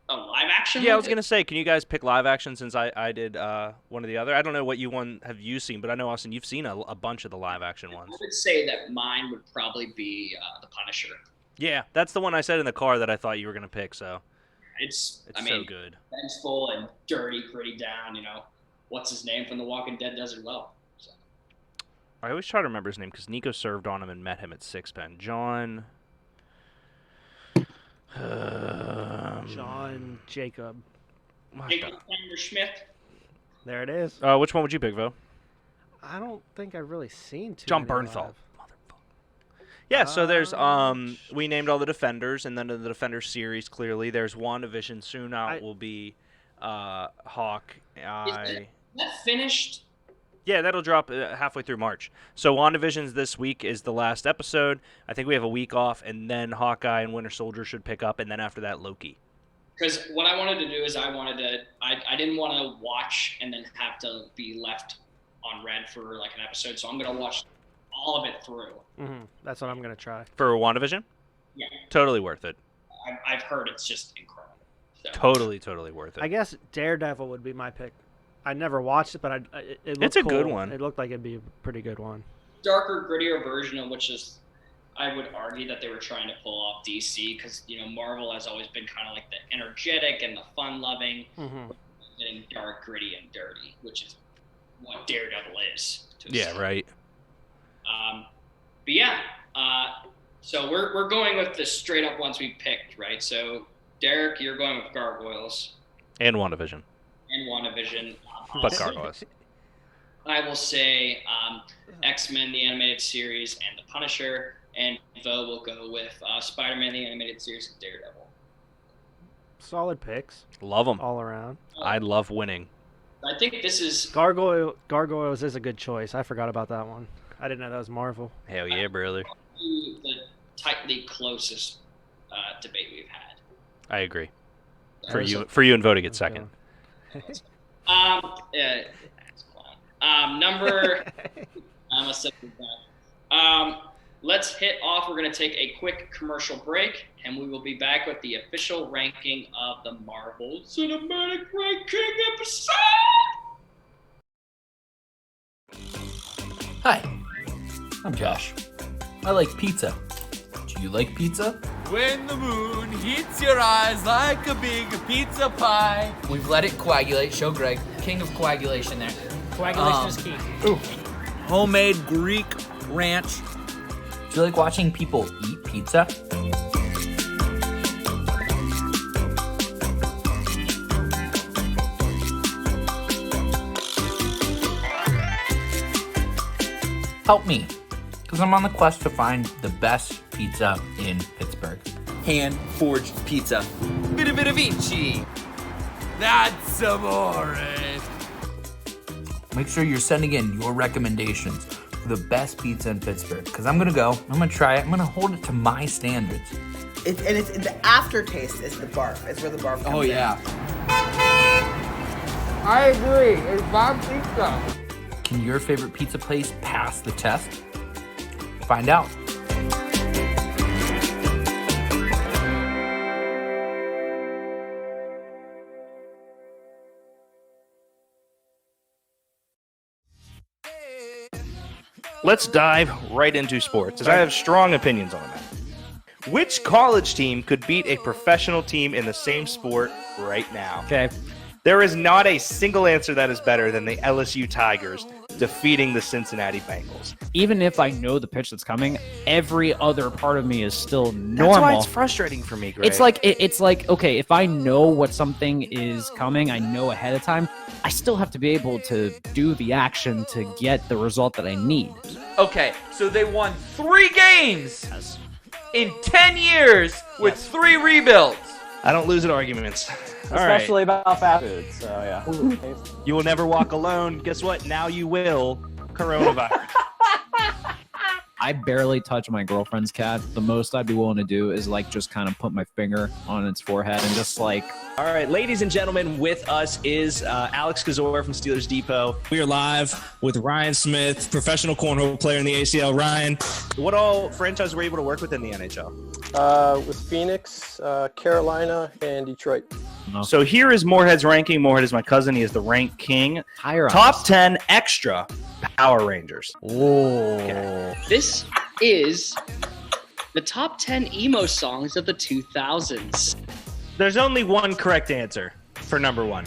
a live action, Yeah, I was gonna say, can you guys pick live action since I did one or the other? I don't know what have you seen, but I know, Austin, you've seen a bunch of the live action ones. I would say that mine would probably be the Punisher. Yeah, that's the one I said in the car that I thought you were gonna pick. So It's it's I mean, so good. vengeful and dirty, gritty down. You know, what's his name from The Walking Dead does it well. So. I always try to remember his name because Nico served on him and met him at Sixpen. John John Jacob. what Jacob the- Cameron Smith. There it is. Which one would you pick, Vo? I don't think I've really seen too John many Bernthal. live. Yeah, so there's Um, we named all the Defenders, and then in the Defenders series, clearly there's WandaVision. Soon out will be Hawk. That finished? Yeah, that'll drop halfway through March. So WandaVision's this week is the last episode. I think we have a week off, and then Hawkeye and Winter Soldier should pick up, and then after that, Loki. Because what I wanted to do is I didn't want to watch and then have to be left on red for like an episode. So I'm going to watch all of it through. Mm-hmm. That's what I'm going to try. For WandaVision? Yeah. Totally worth it. I've heard it's just incredible. So. Totally worth it. I guess Daredevil would be my pick. I never watched it, but it looked It's a cool. good one. It looked like it'd be a pretty good one. Darker, grittier version of which is, I would argue that they were trying to pull off DC because, Marvel has always been kind of like the energetic and the fun-loving, getting dark, gritty, and dirty, which is what Daredevil is. Right. But yeah, so we're going with the straight-up ones we picked, right? So, Derek, you're going with Gargoyles. And WandaVision. And WandaVision. But Gargoyles. I will say X-Men, the animated series, and The Punisher. And Vo will go with Spider-Man, the animated series, and Daredevil. Solid picks. Love them. All around. I love winning. I think this is... Gargoyles is a good choice. I forgot about that one. I didn't know that was Marvel. Hell yeah, brother. The tightly closest debate we've had. I agree. For you and voting at second. Yeah, that's fine. Number... I'm a second back. Let's hit off. We're going to take a quick commercial break, and we will be back with the official ranking of the Marvel Cinematic Ranking episode. Hi, I'm Josh. I like pizza. Do you like pizza? When the moon heats your eyes like a big pizza pie. We've let it coagulate. Show Greg, king of coagulation there. Coagulation is key. Ooh. Homemade Greek ranch. Do you like watching people eat pizza? Help me, because I'm on the quest to find the best pizza in Pittsburgh. Hand-forged pizza. Vita Vici. That's amore. Make sure you're sending in your recommendations for the best pizza in Pittsburgh, because I'm gonna go, I'm gonna try it, I'm gonna hold it to my standards. It's the aftertaste is the barf. It's where the barf comes Oh, yeah. in. I agree. It's bomb pizza. Can your favorite pizza place pass the test? Find out. Let's dive right into sports, as I have strong opinions on that. Which college team could beat a professional team in the same sport right now? Okay. There is not a single answer that is better than the LSU Tigers defeating the Cincinnati Bengals. Even if I know the pitch that's coming, every other part of me is still normal. That's why it's frustrating for me, Greg. It's like okay, if I know what something is coming, I know ahead of time. I still have to be able to do the action to get the result that I need. Okay, so they won 3 games in 10 years with 3 rebuilds. I don't lose at arguments. All Especially right. about fast food, so yeah. You will never walk alone. Guess what? Now you will. Coronavirus. I barely touch my girlfriend's cat. The most I'd be willing to do is like just kind of put my finger on its forehead and just like. All right, ladies and gentlemen, with us is Alex Kazor from Steelers Depot. We are live with Ryan Smith, professional cornhole player in the ACL. Ryan, what all franchises were you able to work with in the NHL? With Phoenix, Carolina, and Detroit. No. So here is Moorhead's ranking. Moorhead is my cousin. He is the rank king. Higher Top 10 extra Power Rangers. Oh. Okay. This is the top 10 emo songs of the 2000s. There's only one correct answer for number 1.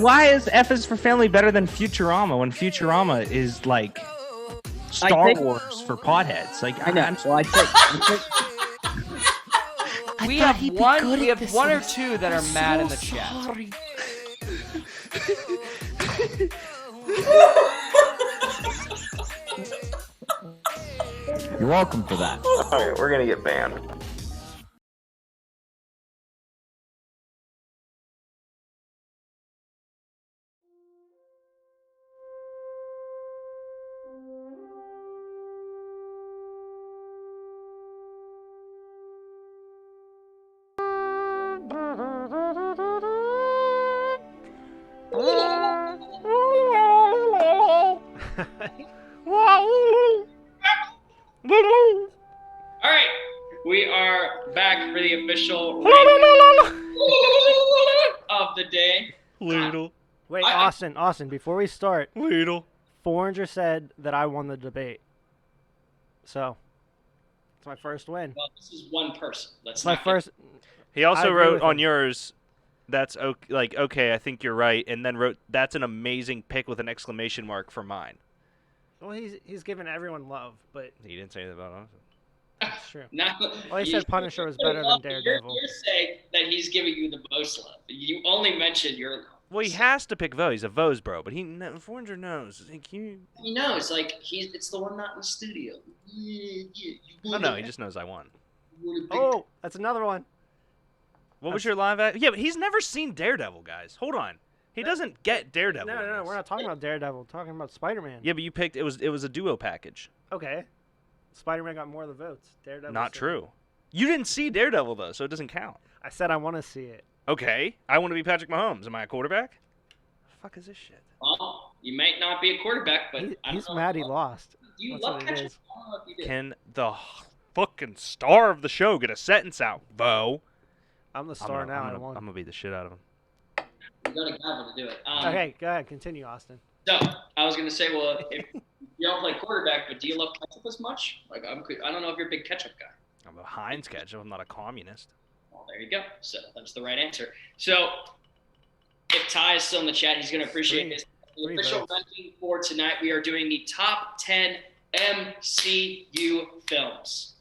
Why is F is for Family better than Futurama when Futurama is like Star Wars for potheads? Like I know. I think we have one or two that are mad in the chat. You're welcome for that. Alright, we're gonna get banned. the official of the day. Little. Wait, Austin, before we start, Little. Foreigner said that I won the debate. So, it's my first win. Well, this is one person. It's my first. He also I agree wrote with on him. yours, that's okay, I think you're right, and then wrote, that's an amazing pick with an exclamation mark for mine. Well, he's given everyone love, but He didn't say that about us. it's true. Now, Well, he said Punisher was better than Daredevil. You're saying that he's giving you the most love. You only mentioned your love. Well, he has to pick Vo. He's a Vo's bro, but Foreigner knows. He knows, like it's the one not in the studio. No, he just knows I won. Oh, that's another one. What was your live act? Yeah, but he's never seen Daredevil, guys. Hold on. He doesn't get Daredevil. No, we're not talking about Daredevil. We're talking about Spider-Man. Yeah, but you picked it was a duo package. Okay. Spider-Man got more of the votes. Daredevil. Not true. You didn't see Daredevil though, so it doesn't count. I said I want to see it. Okay, I want to be Patrick Mahomes. Am I a quarterback? The fuck is this shit? Well, you might not be a quarterback, but He's mad he lost. You That's love what it catching. is. I don't know if you did. Can the fucking star of the show get a sentence out, Vo? I'm the star now. I won. I'm gonna beat the shit out of him. You got a gavel to do it. Okay, go ahead. Continue, Austin. So I was gonna say, well, if you don't play quarterback, but do you love ketchup as much? Like I don't know if you're a big ketchup guy. I'm a Heinz ketchup. I'm not a communist. Well, there you go. So that's the right answer. So if Ty is still in the chat, he's going to appreciate this. The official ranking for tonight, we are doing the top 10 MCU films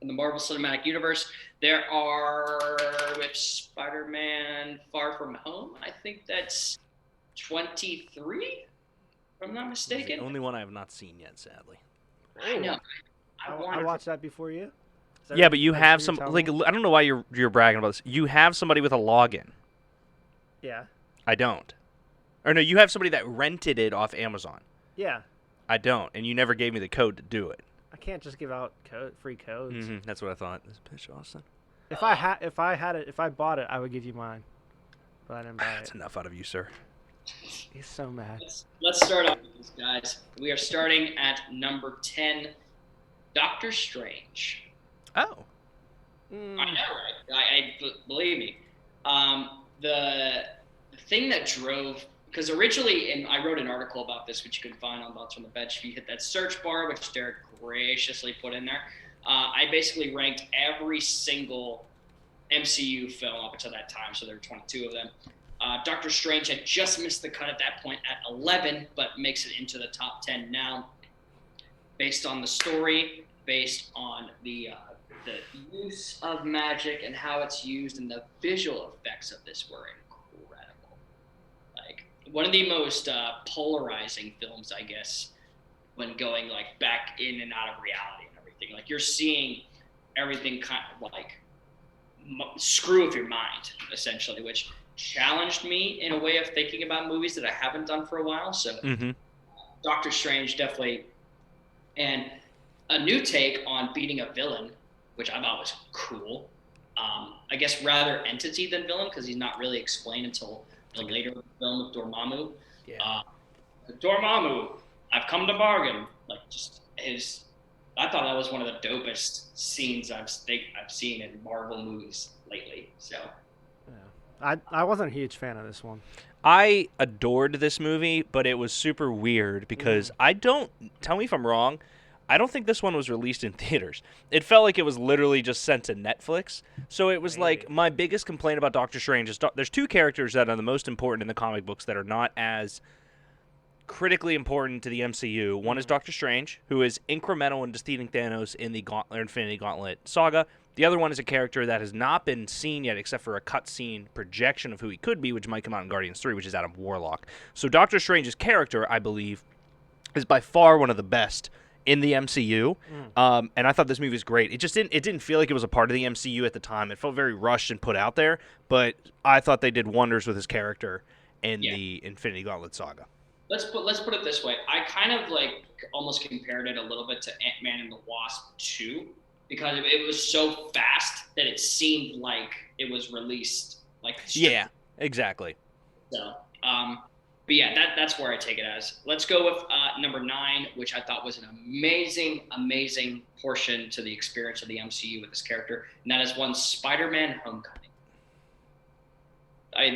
in the Marvel Cinematic Universe. There are, with Spider-Man Far From Home, I think that's 23, if I'm not mistaken. The only one I have not seen yet, sadly. I know. I watched that before you. Yeah, but you have some I don't know why you're bragging about this. You have somebody with a login. Yeah. I don't. Or no, you have somebody that rented it off Amazon. Yeah. I don't, and you never gave me the code to do it. I can't just give out free codes. That's what I thought. This bitch, Austin. If I bought it, I would give you mine. But I didn't buy That's it. enough out of you, sir. He's so mad. Let's start off with this, guys. We are starting at number 10, Doctor Strange. Oh. I know, right? Believe me. The thing that drove, because originally, and I wrote an article about this, which you can find on Thoughts from the Bench. If you hit that search bar, which Derek graciously put in there, I basically ranked every single MCU film up until that time, so there were 22 of them. Doctor Strange had just missed the cut at that point at 11, but makes it into the top 10 now, based on the story, based on the use of magic and how it's used, and the visual effects of this were incredible. Like one of the most polarizing films, I guess, when going like back in and out of reality and everything. Like you're seeing everything kind of like screw with your mind, essentially, which challenged me in a way of thinking about movies that I haven't done for a while. So Doctor Strange definitely, and a new take on beating a villain, which I thought was cool. I guess rather entity than villain, because he's not really explained until the later film of Dormammu. Yeah. Dormammu, I've come to bargain. Like just his, I thought that was one of the dopest scenes I've seen in Marvel movies lately. So. I wasn't a huge fan of this one. I adored this movie, but it was super weird because tell me if I'm wrong, I don't think this one was released in theaters. It felt like it was literally just sent to Netflix. So it was like my biggest complaint about Doctor Strange is there's two characters that are the most important in the comic books that are not as critically important to the MCU. One is Doctor Strange, who is incremental in defeating Thanos in the Infinity Gauntlet saga. The other one is a character that has not been seen yet except for a cutscene projection of who he could be, which might come out in Guardians 3, which is Adam Warlock. So Doctor Strange's character, I believe, is by far one of the best in the MCU. And I thought this movie was great. It didn't feel like it was a part of the MCU at the time. It felt very rushed and put out there, but I thought they did wonders with his character in the Infinity Gauntlet saga. Let's put it this way. I kind of like almost compared it a little bit to Ant-Man and the Wasp 2, because it was so fast that it seemed like it was released like Yeah, exactly. So But yeah, that's where I take it as. Let's go with number 9, which I thought was an amazing portion to the experience of the MCU with this character, and that is one Spider-Man: Homecoming.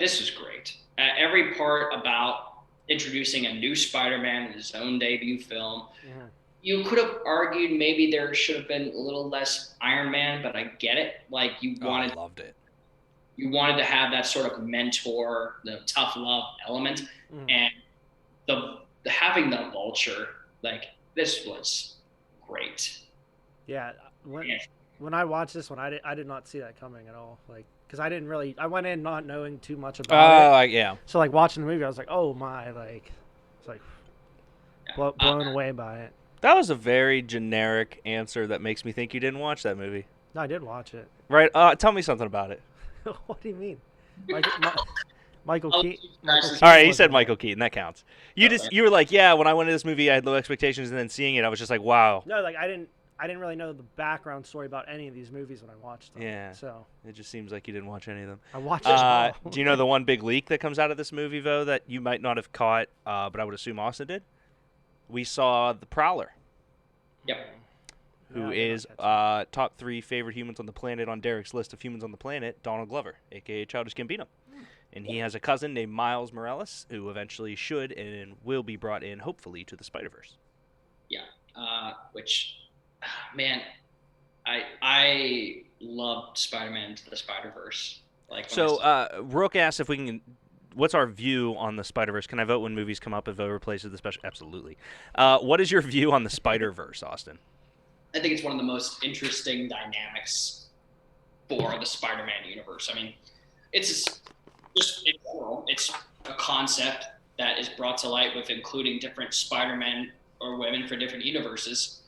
This is great. Every part about introducing a new Spider-Man in his own debut film. Yeah. You could have argued maybe there should have been a little less Iron Man, but I get it. Like I loved it. You wanted to have that sort of mentor, the tough love element, and the having the Vulture, like this was great. Yeah, when I watched this one, I did not see that coming at all. Like, because I went in not knowing too much about it. Yeah. So like watching the movie, I was like, oh my, like, it's like blown away by it. That was a very generic answer that makes me think you didn't watch that movie. No, I did watch it. Right? Tell me something about it. What do you mean? Michael Keaton. All right, he said Michael Keaton. That counts. You were like, yeah. When I went to this movie, I had low expectations, and then seeing it, I was just like, wow. No, like I didn't really know the background story about any of these movies when I watched them. Yeah. So it just seems like you didn't watch any of them. I watched it. Do you know the one big leak that comes out of this movie, though, that you might not have caught, but I would assume Austin did? We saw the Prowler. Yep. Who is top 3 favorite humans on the planet on Derek's list of humans on the planet, Donald Glover, a.k.a. Childish Gambino. And he has a cousin named Miles Morales, who eventually should and will be brought in, hopefully, to the Spider-Verse. Yeah, which, man, I loved Spider-Man to the Spider-Verse. Like, Rook asked if we can... What's our view on the Spider-Verse? Can I vote when movies come up if Vote replaces the special? Absolutely. What is your view on the Spider-Verse, Austin? I think it's one of the most interesting dynamics for the Spider-Man universe. I mean, it's just in general, it's a concept that is brought to light with including different Spider-Men or women for different universes.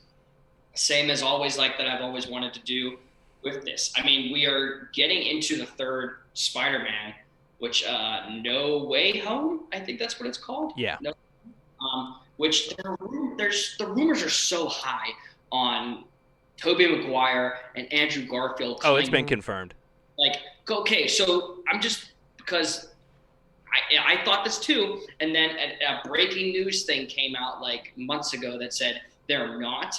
Same as always, like that I've always wanted to do with this. I mean, we are getting into the 3rd Spider-Man, which No Way Home, I think that's what it's called. Yeah. Which the rumors are so high on Tobey Maguire and Andrew Garfield. Oh, it's been confirmed. Like, okay, so I'm just because I thought this too, and then a breaking news thing came out like months ago that said they're not,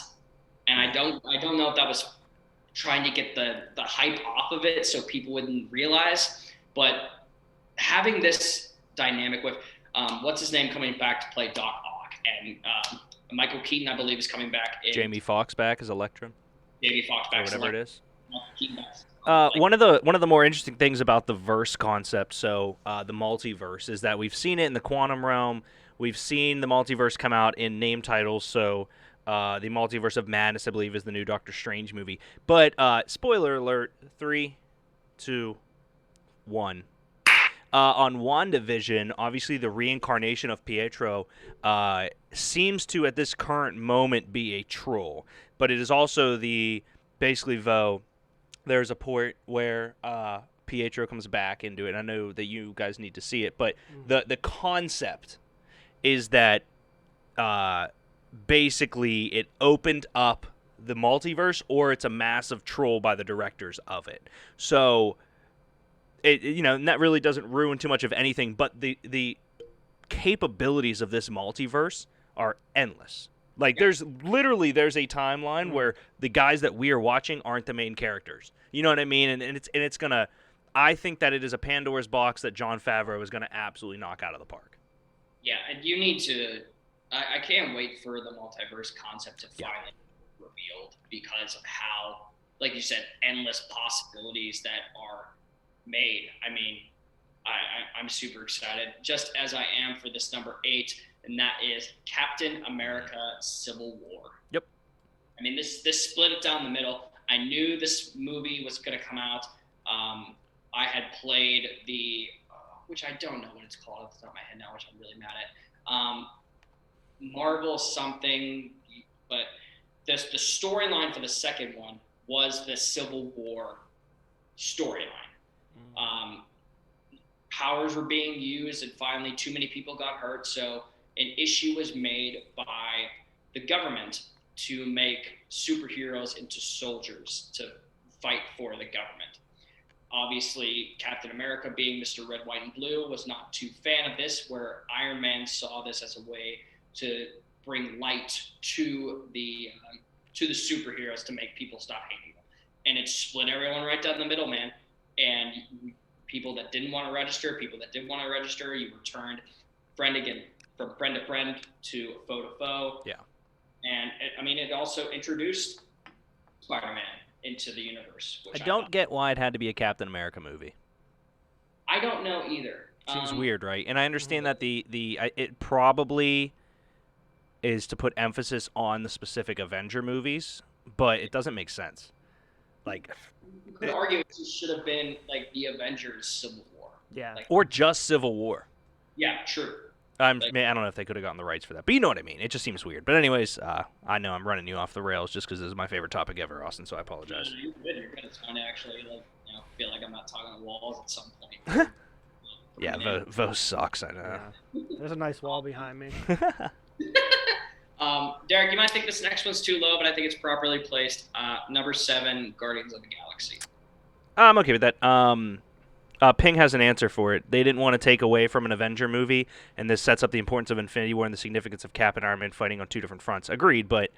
and I don't know if that was trying to get the hype off of it so people wouldn't realize, but having this dynamic with what's his name coming back to play Doc Ock, and Michael Keaton, I believe, is coming back. Jamie Foxx back as Electro. Jamie Foxx back or whatever it is. One of the more interesting things about the verse concept, the multiverse, is that we've seen it in the quantum realm. We've seen the multiverse come out in name titles. So the Multiverse of Madness, I believe, is the new Doctor Strange movie. But spoiler alert: 3, 2, 1. On WandaVision, obviously the reincarnation of Pietro seems to, at this current moment, be a troll. But it is also there's a point where Pietro comes back into it. I know that you guys need to see it, but the concept is that basically it opened up the multiverse, or it's a massive troll by the directors of it. So... and that really doesn't ruin too much of anything, but the capabilities of this multiverse are endless. Like, there's a timeline where the guys that we are watching aren't the main characters. You know what I mean? And it's gonna. I think that it is a Pandora's box that Jon Favreau is gonna absolutely knock out of the park. Yeah, and you need to. I can't wait for the multiverse concept to finally be revealed because of how, like you said, endless possibilities that are made. I mean, I'm super excited, just as I am for this number 8, and that is Captain America: Civil War. Yep. I mean, this split it down the middle. I knew this movie was going to come out. I had played which I don't know what it's called off the top of my head now, which I'm really mad at. Marvel something, but the storyline for the second one was the Civil War storyline. Powers were being used, and finally too many people got hurt, so an issue was made by the government to make superheroes into soldiers to fight for the government. Obviously, Captain America, being Mr. Red, White, and Blue, was not too fan of this, where Iron Man saw this as a way to bring light to the superheroes to make people stop hating them. And it split everyone right down the middle, man. And people that didn't want to register, people that did want to register, you were turned from friend to friend to foe to foe. Yeah. And it also introduced Spider-Man into the universe. I don't get why it had to be a Captain America movie. I don't know either. Seems weird, right? And I understand that it probably is to put emphasis on the specific Avenger movies, but it doesn't make sense. Like, you could argue it should have been like the Avengers Civil War. Yeah. Or just Civil War. Yeah, true. I don't know if they could have gotten the rights for that, but you know what I mean. It just seems weird. But anyways, I know I'm running you off the rails just because this is my favorite topic ever, Austin. So I apologize. You're good. It's fun to actually feel like I'm not talking to walls at some point. Yeah, Vo sucks. I know. Yeah. There's a nice wall behind me. Derek, you might think this next one's too low, but I think it's properly placed. Number 7, Guardians of the Galaxy. I'm okay with that. Ping has an answer for it. They didn't want to take away from an Avenger movie, and this sets up the importance of Infinity War and the significance of Cap and Iron Man fighting on 2 different fronts. Agreed, but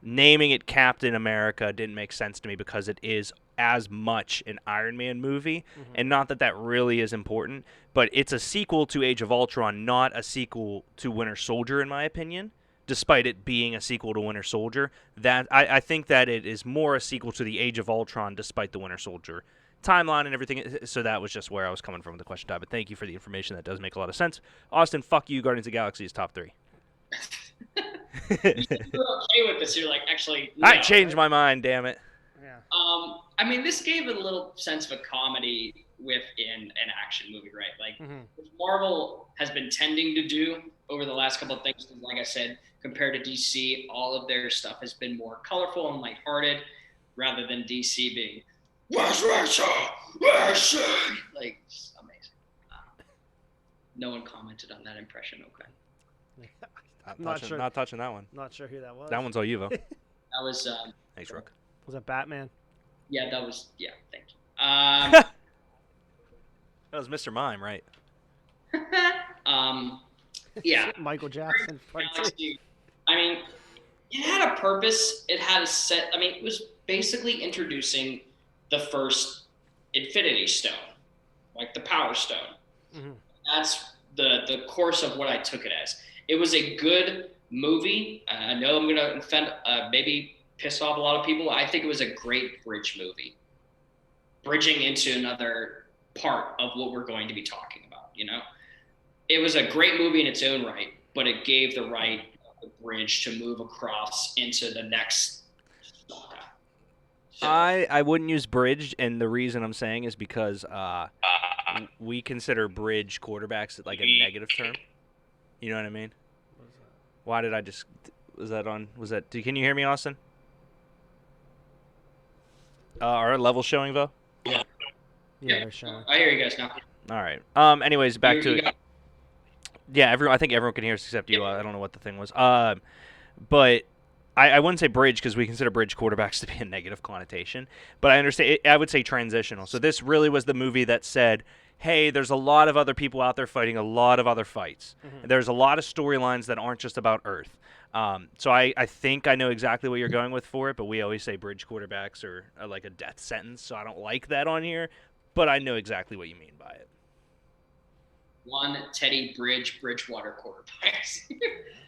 naming it Captain America didn't make sense to me because it is as much an Iron Man movie, and not that really is important, but it's a sequel to Age of Ultron, not a sequel to Winter Soldier, in my opinion. Despite it being a sequel to Winter Soldier, that I think that it is more a sequel to the Age of Ultron, despite the Winter Soldier timeline and everything. So that was just where I was coming from with the question time. But thank you for the information. That does make a lot of sense. Austin, fuck you. Guardians of the Galaxy is top 3. You're okay with this. You're like, actually, no. I changed my mind. Damn it. Yeah. This gave it a little sense of a comedy within an action movie, right? Like, what Marvel has been tending to do over the last couple of things. Like I said, compared to DC, all of their stuff has been more colorful and lighthearted, rather than DC being, where's Rachel? Where's she? Like, just amazing. No one commented on that impression, okay? Not touching that one. Not sure who that was. That one's all you, Vo. That was... Thanks, Rook. Was it Batman? Yeah, that was... Yeah, thank you. That was Mr. Mime, right? Yeah. Michael Jackson. It had a purpose. It had a set. It was basically introducing the first Infinity Stone, like the Power Stone. That's the course of what I took it as. It was a good movie. I know I'm going to offend, maybe piss off a lot of people. I think it was a great bridge movie, bridging into another part of what we're going to be talking about. It was a great movie in its own right, but it gave the bridge to move across into the next. I wouldn't use bridge, and the reason I'm saying is because we consider bridge quarterbacks like a negative term. You know what I mean? Why did I just... Can you hear me, Austin? Are levels showing, Vo? Yeah, they're showing. I hear you guys now. All right. Anyways, back to it. Yeah, I think everyone can hear us except you. I don't know what the thing was. But I wouldn't say bridge because we consider bridge quarterbacks to be a negative connotation. But I understand. I would say transitional. So this really was the movie that said, hey, there's a lot of other people out there fighting a lot of other fights. There's a lot of storylines that aren't just about Earth. So I think I know exactly what you're going with for it, but we always say bridge quarterbacks are like a death sentence, so I don't like that on here. But I know exactly what you mean by it. One Teddy Bridgewater quarterbacks.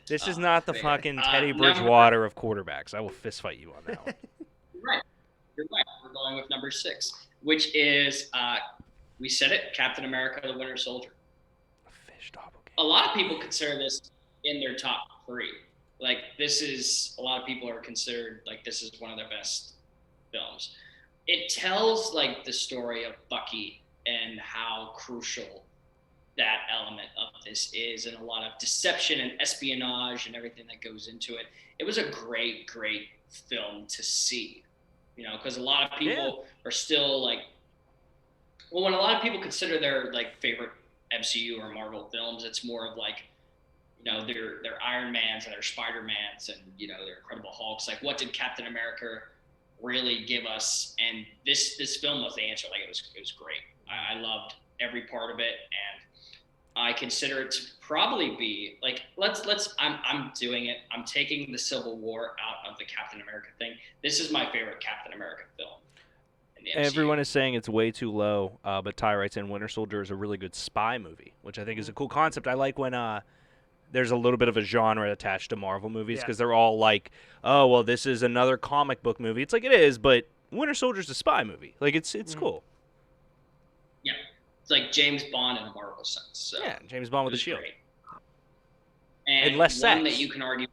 This is not the fucking Teddy Bridgewater of quarterbacks. I will fist fight you on that one. You're right. We're going with number 6, which is, we said it, Captain America, the Winter Soldier. A lot of people consider this in their top 3. Like, a lot of people are considered, like, this is one of their best films. It tells, like, the story of Bucky and how crucial that element of this is, and a lot of deception and espionage and everything that goes into it. It was a great, great film to see, because a lot of people are still like, well, when a lot of people consider their like favorite MCU or Marvel films, it's more of like, their Iron Mans and their Spider-Mans and, their Incredible Hulks. Like, what did Captain America really give us. And this film was the answer. Like, it was great. I loved every part of it, and I consider it to probably be like, I'm doing it. I'm taking the Civil War out of the Captain America thing. This is my favorite Captain America film in the MCU. Everyone is saying it's way too low, but Ty writes in Winter Soldier is a really good spy movie, which I think is a cool concept. I like when there's a little bit of a genre attached to Marvel movies because they're all like, oh, well, this is another comic book movie. It's like it is, but Winter Soldier's a spy movie. Like, it's cool. Yeah. It's like James Bond in a Marvel sense. So yeah, James Bond with a shield. Great. And less one sex. that you can argue.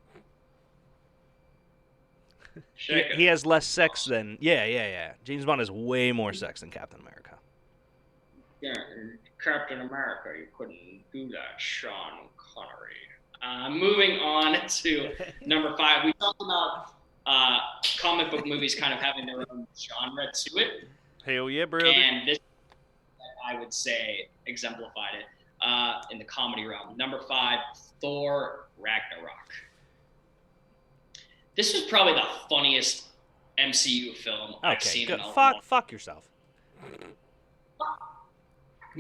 He has less sex than... Yeah. James Bond has way more sex than Captain America. Yeah, Captain America, you couldn't do that, Sean Connery. Moving on to number 5. We talked about comic book movies kind of having their own genre to it. Hell yeah, brother. And this, I would say, exemplified it in the comedy realm. Number 5, Thor Ragnarok. This was probably the funniest MCU film I've seen in a long. Fuck yourself.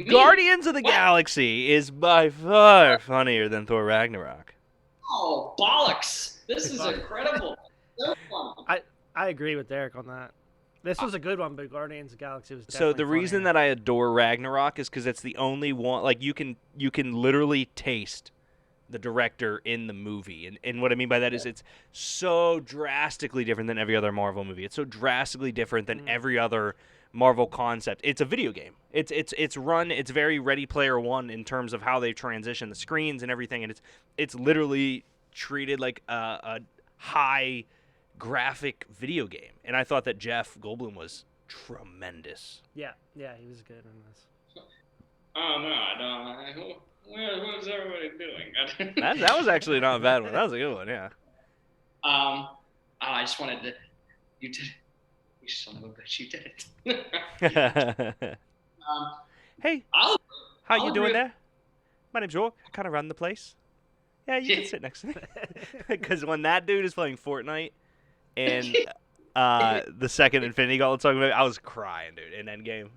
Guardians of the Galaxy is by far funnier than Thor Ragnarok. Oh, bollocks. This is incredible. So funny. I agree with Derek on that. This was a good one, but Guardians of the Galaxy was So the definitely reason funnier. that I adore Ragnarok is because it's the only one, like, you can literally taste the director in the movie. And what I mean by that is it's so drastically different than every other Marvel movie. It's so drastically different than every other Marvel concept. It's a video game. It's very Ready Player One in terms of how they transition the screens and everything, and it's literally treated like a high graphic video game. And I thought that Jeff Goldblum was tremendous. Yeah, he was good in this. Oh, no, I don't. What's everybody doing? that was actually not a bad one. That was a good one, yeah. I just wanted to. You did it. You son of a bitch, you did it. Hey, how you doing there? My name's York. I kind of run the place. Yeah, you can sit next to me. Because when that dude is playing Fortnite and the second Infinity Gauntlet song, I was crying, dude, in Endgame.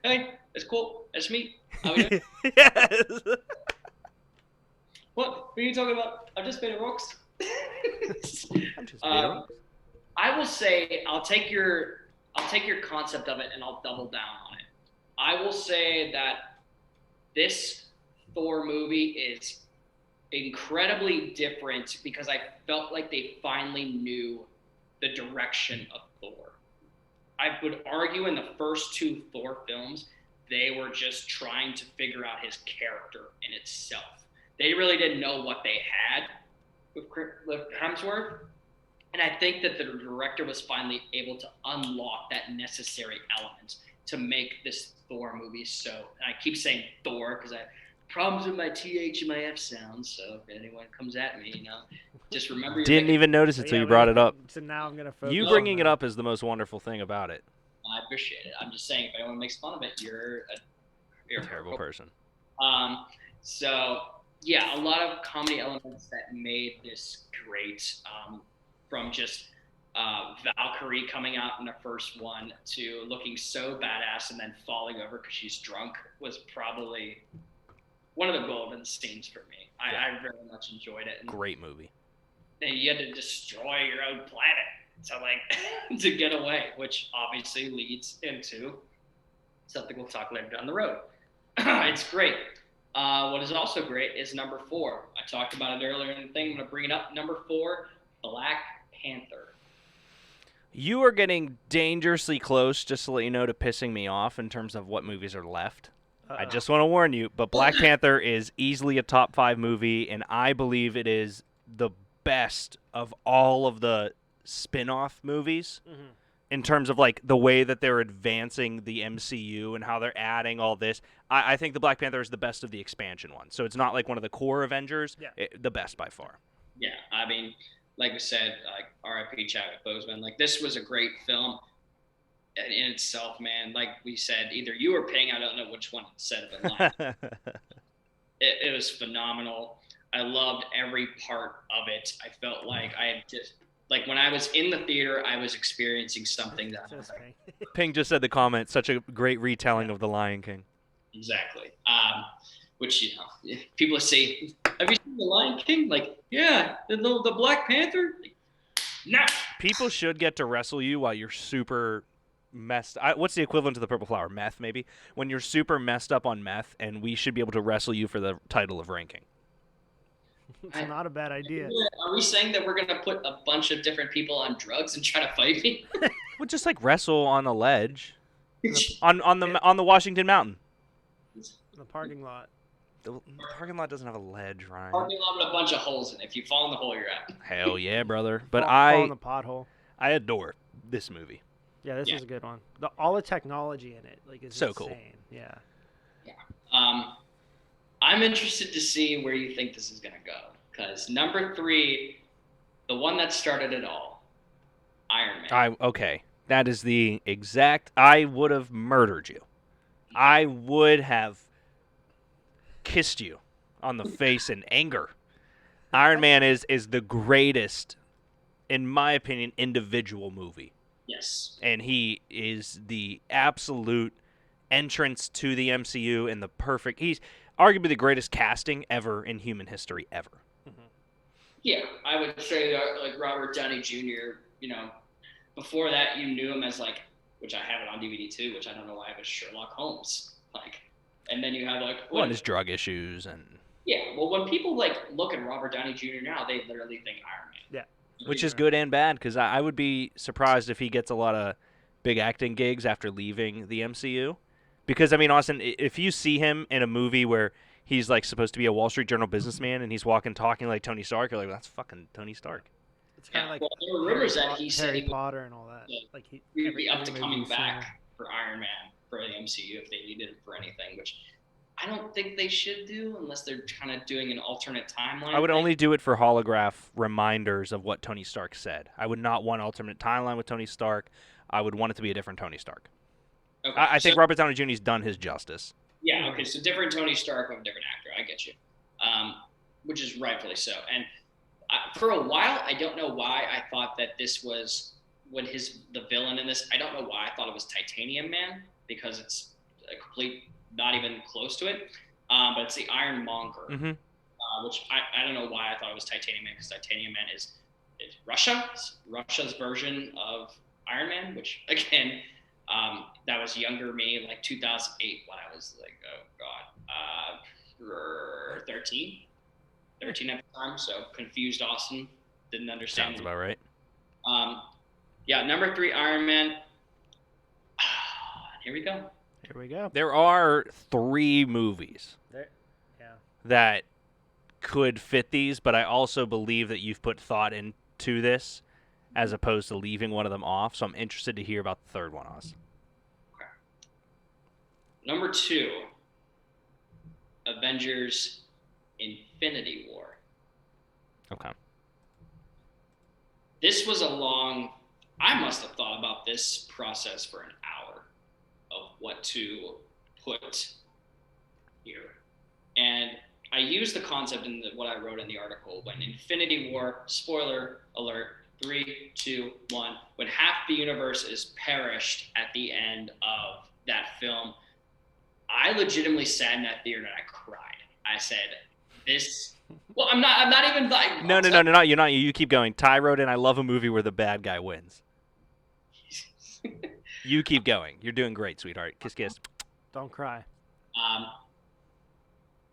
Hey, it's cool. It's me. How are you? Yes. What are you talking about? I'm just made rocks. I'm just made of rocks. I will say I'll take your concept of it and I'll double down on it. I will say that this Thor movie is incredibly different because I felt like they finally knew the direction of Thor. I would argue in the first 2 Thor films, they were just trying to figure out his character in itself. They really didn't know what they had with Hemsworth. And I think that the director was finally able to unlock that necessary element to make this Thor movie so. And I keep saying Thor because I have problems with my TH and my F sounds. So if anyone comes at me, just remember. Didn't even notice it till you brought it up. So now I'm gonna focus. You bringing it up is the most wonderful thing about it. I appreciate it. I'm just saying, if anyone makes fun of it, you're a terrible person. So yeah, a lot of comedy elements that made this great. From just Valkyrie coming out in the first one to looking so badass and then falling over because she's drunk was probably one of the golden scenes for me. I very much enjoyed it. And great movie. you had to destroy your own planet to get away, which obviously leads into something we'll talk later down the road. It's great. What is also great is number 4. I talked about it earlier in the thing. I'm going to bring it up. Number 4, Black Panther. You are getting dangerously close, just to let you know, to pissing me off in terms of what movies are left. I just want to warn you, but Black Panther is easily a top 5 movie, and I believe it is the best of all of the spin-off movies in terms of like the way that they're advancing the MCU and how they're adding all this. I think the Black Panther is the best of the expansion ones. So it's not like one of the core Avengers, the best by far. Yeah, I mean, like we said, like R.I.P. Chadwick Boseman. Like, this was a great film in itself, man. Like we said, either you or Ping, I don't know which one said it, but it was phenomenal. I loved every part of it. I felt like I had just like when I was in the theater, I was experiencing something that Just me. Ping just said the comment. Such a great retelling of The Lion King. exactly. Which people say, "Have you seen The Lion King?" Like, yeah, the Black Panther. Like, no. People should get to wrestle you while you're super messed. What's the equivalent to the purple flower? Meth, maybe. When you're super messed up on meth, and we should be able to wrestle you for the title of ranking. It's not a bad idea. Are we saying that we're gonna put a bunch of different people on drugs and try to fight me? Well, just like wrestle on a ledge, on the Washington Mountain. In the parking lot. The parking lot doesn't have a ledge, Ryan. Parking lot with a bunch of holes in it. If you fall in the hole, you're out. Hell yeah, brother. But Fall in the pothole. I adore this movie. Yeah, this is a good one. All the technology in it, like, is so insane. Cool. Yeah. I'm interested to see where you think this is gonna go, because number 3, the one that started it all, Iron Man. Okay, that is the exact. I would have murdered you. I would have kissed you on the face in anger. Iron Man is the greatest, in my opinion, individual movie. Yes. And he is the absolute entrance to the MCU and he's arguably the greatest casting ever in human history ever. Yeah, I would say like Robert Downey Jr., before that you knew him as like, which I have it on DVD too, which I don't know why it was Sherlock Holmes. Like, and then you have like... and his drug issues and... Yeah, well, when people like look at Robert Downey Jr. now, they literally think Iron Man. Yeah. Which is good and bad, because I would be surprised if he gets a lot of big acting gigs after leaving the MCU. Because, I mean, Austin, if you see him in a movie where he's like supposed to be a Wall Street Journal businessman and he's talking like Tony Stark, you're like, that's fucking Tony Stark. It's kind of like there were rumors that he said Harry he Potter and all that. Like would be up to coming back for Iron Man for the MCU if they needed him for anything, which I don't think they should do unless they're kind of doing an alternate timeline. I would only do it for holograph reminders of what Tony Stark said. I would not want alternate timeline with Tony Stark. I would want it to be a different Tony Stark. Okay, I think Robert Downey Jr.'s done his justice. Yeah, okay, so different Tony Stark with a different actor. I get you. Which is rightfully so. And for a while, I don't know why I thought that this was the villain in this. I don't know why I thought it was Titanium Man, because it's a complete, not even close to it. But it's the Ironmonger, which I don't know why I thought it was Titanium Man, because Titanium Man is Russia. It's Russia's version of Iron Man, which again, that was younger me, like 2008, when I was like, oh god, 13 at the time. So confused Austin, didn't understand. Sounds about right. Yeah, number 3, Iron Man. Here we go. Here we go. There are 3 movies that could fit these, but I also believe that you've put thought into this as opposed to leaving one of them off. So I'm interested to hear about the third one, Oz. Okay. Number 2, Avengers Infinity War. Okay. This was I must have thought about this process for an hour of what to put here. And I used the concept in what I wrote in the article when Infinity War, spoiler alert, 3, 2, 1, when half the universe is perished at the end of that film, I legitimately sat in that theater and I cried. I said, well, I'm not even like... No, you're not. You keep going. Ty wrote in, I love a movie where the bad guy wins. You keep going. You're doing great, sweetheart. Kiss, kiss. Don't cry.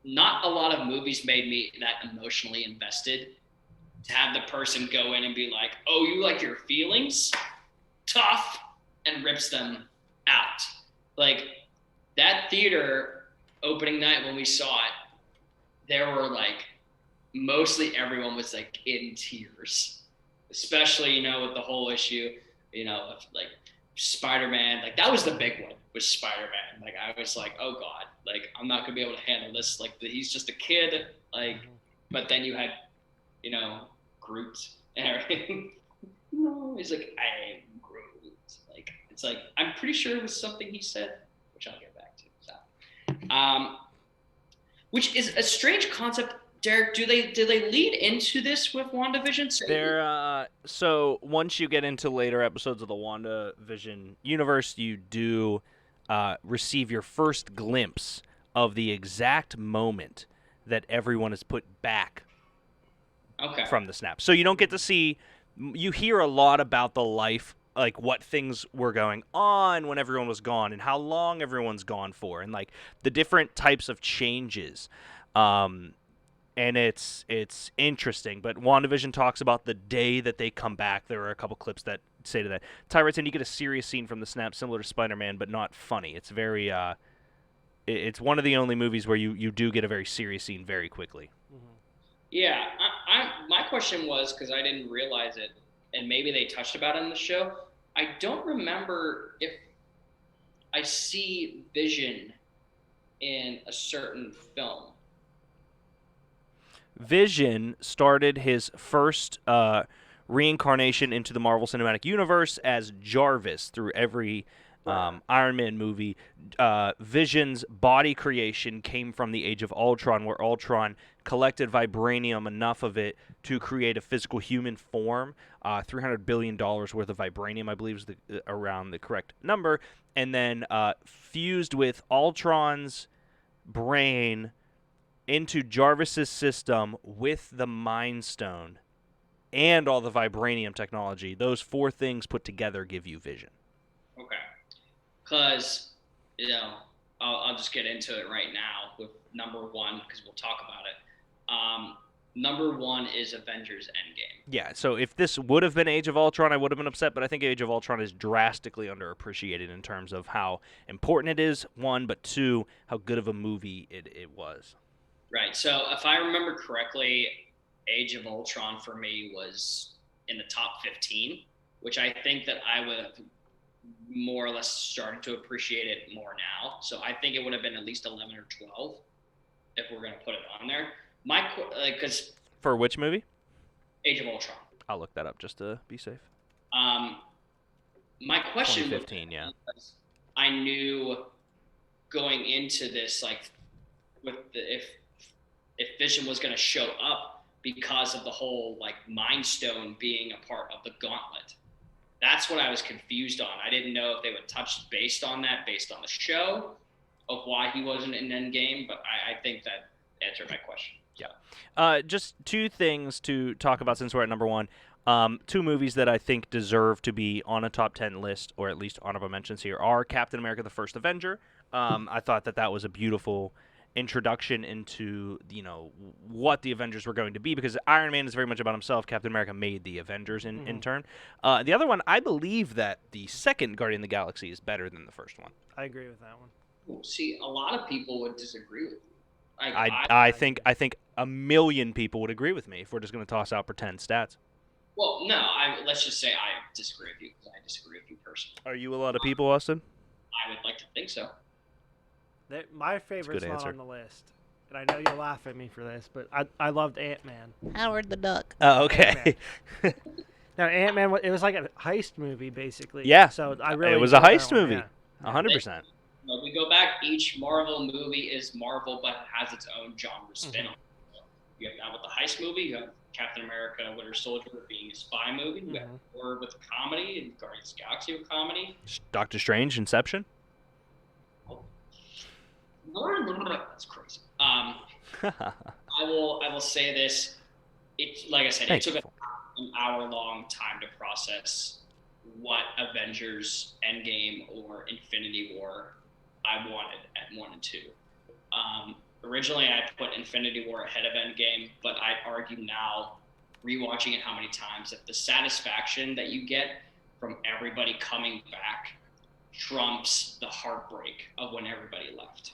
Not a lot of movies made me that emotionally invested. To have the person go in and be like, oh, you like your feelings? Tough, and rips them out. Like, that theater opening night when we saw it, there were like, mostly everyone was like in tears. Especially, with the whole issue, of like Spider-Man. Like, that was the big one, was Spider-Man. Like, I was like, oh God, like, I'm not gonna be able to handle this. Like, he's just a kid. Like, but then you had, Groot and everything. No, he's like, I am Groot. Like, it's like, I'm pretty sure it was something he said, which I'll get back to. So, which is a strange concept Derek, do they lead into this with WandaVision? So once you get into later episodes of the WandaVision universe, you do receive your first glimpse of the exact moment that everyone is put back from the snap. So you don't get to see. You hear a lot about the life, like what things were going on when everyone was gone, and how long everyone's gone for, and like the different types of changes. And it's interesting. But WandaVision talks about the day that they come back. There are a couple clips that say to that. Ty writes in, you get a serious scene from the snap similar to Spider-Man, but not funny. It's very it's one of the only movies where you do get a very serious scene very quickly. Yeah, my question was, because I didn't realize it, and maybe they touched about it in the show, I don't remember if I see Vision in a certain film. Vision started his first reincarnation into the Marvel Cinematic Universe as Jarvis through every Iron Man movie. Vision's body creation came from the Age of Ultron, where Ultron collected vibranium, enough of it to create a physical human form. $300 billion worth of vibranium, I believe, is around the correct number. And then fused with Ultron's brain into Jarvis's system with the Mind Stone and all the vibranium technology. Those four things put together give you Vision. Okay. Because, I'll just get into it right now with number one, because we'll talk about it. Number one is Avengers Endgame. Yeah, so if this would have been Age of Ultron, I would have been upset, but I think Age of Ultron is drastically underappreciated in terms of how important it is, one, but two, how good of a movie it was. Right. So if I remember correctly, Age of Ultron for me was in the top 15, which I think that I would have more or less started to appreciate it more now. So I think it would have been at least 11 or 12 if we're going to put it on there. Because for which movie? Age of Ultron. I'll look that up just to be safe. My question 2015, yeah. I knew going into this, like, if Vision was going to show up because of the whole like Mind Stone being a part of the Gauntlet. That's what I was confused on. I didn't know if they would touch based on the show of why he wasn't in Endgame, but I think that answered my question. Yeah. Just two things to talk about since we're at number one. Two movies that I think deserve to be on a top 10 list, or at least honorable mentions here, are Captain America: The First Avenger. I thought that was a beautiful introduction into what the Avengers were going to be, because Iron Man is very much about himself. Captain America made the Avengers in turn. The other one, I believe that the second Guardian of the Galaxy is better than the first one. I agree with that one. Well, see, a lot of people would disagree with you. I think a million people would agree with me if we're just going to toss out pretend stats. Well, no, let's just say I disagree with you, because I disagree with you personally. Are you a lot of people, Austin? I would like to think so. My favorite's not on the list, and I know you'll laugh at me for this, but I loved Ant-Man. Howard the Duck. Oh, okay. Now, Ant-Man, it was like a heist movie, basically. Yeah. So I really it was a heist movie. 100%. When we go back, each Marvel movie is Marvel, but has its own genre spin on it. So you have that with the heist movie. You have Captain America: Winter Soldier being a spy movie. You have Thor with comedy, and Guardians of the Galaxy with comedy. Doctor Strange, Inception. That's crazy. I will say this. It, like I said, it took an hour-long time to process what Avengers Endgame or Infinity War I wanted at 1 and 2. Originally, I put Infinity War ahead of Endgame, but I'd argue now, rewatching it how many times, that the satisfaction that you get from everybody coming back trumps the heartbreak of when everybody left.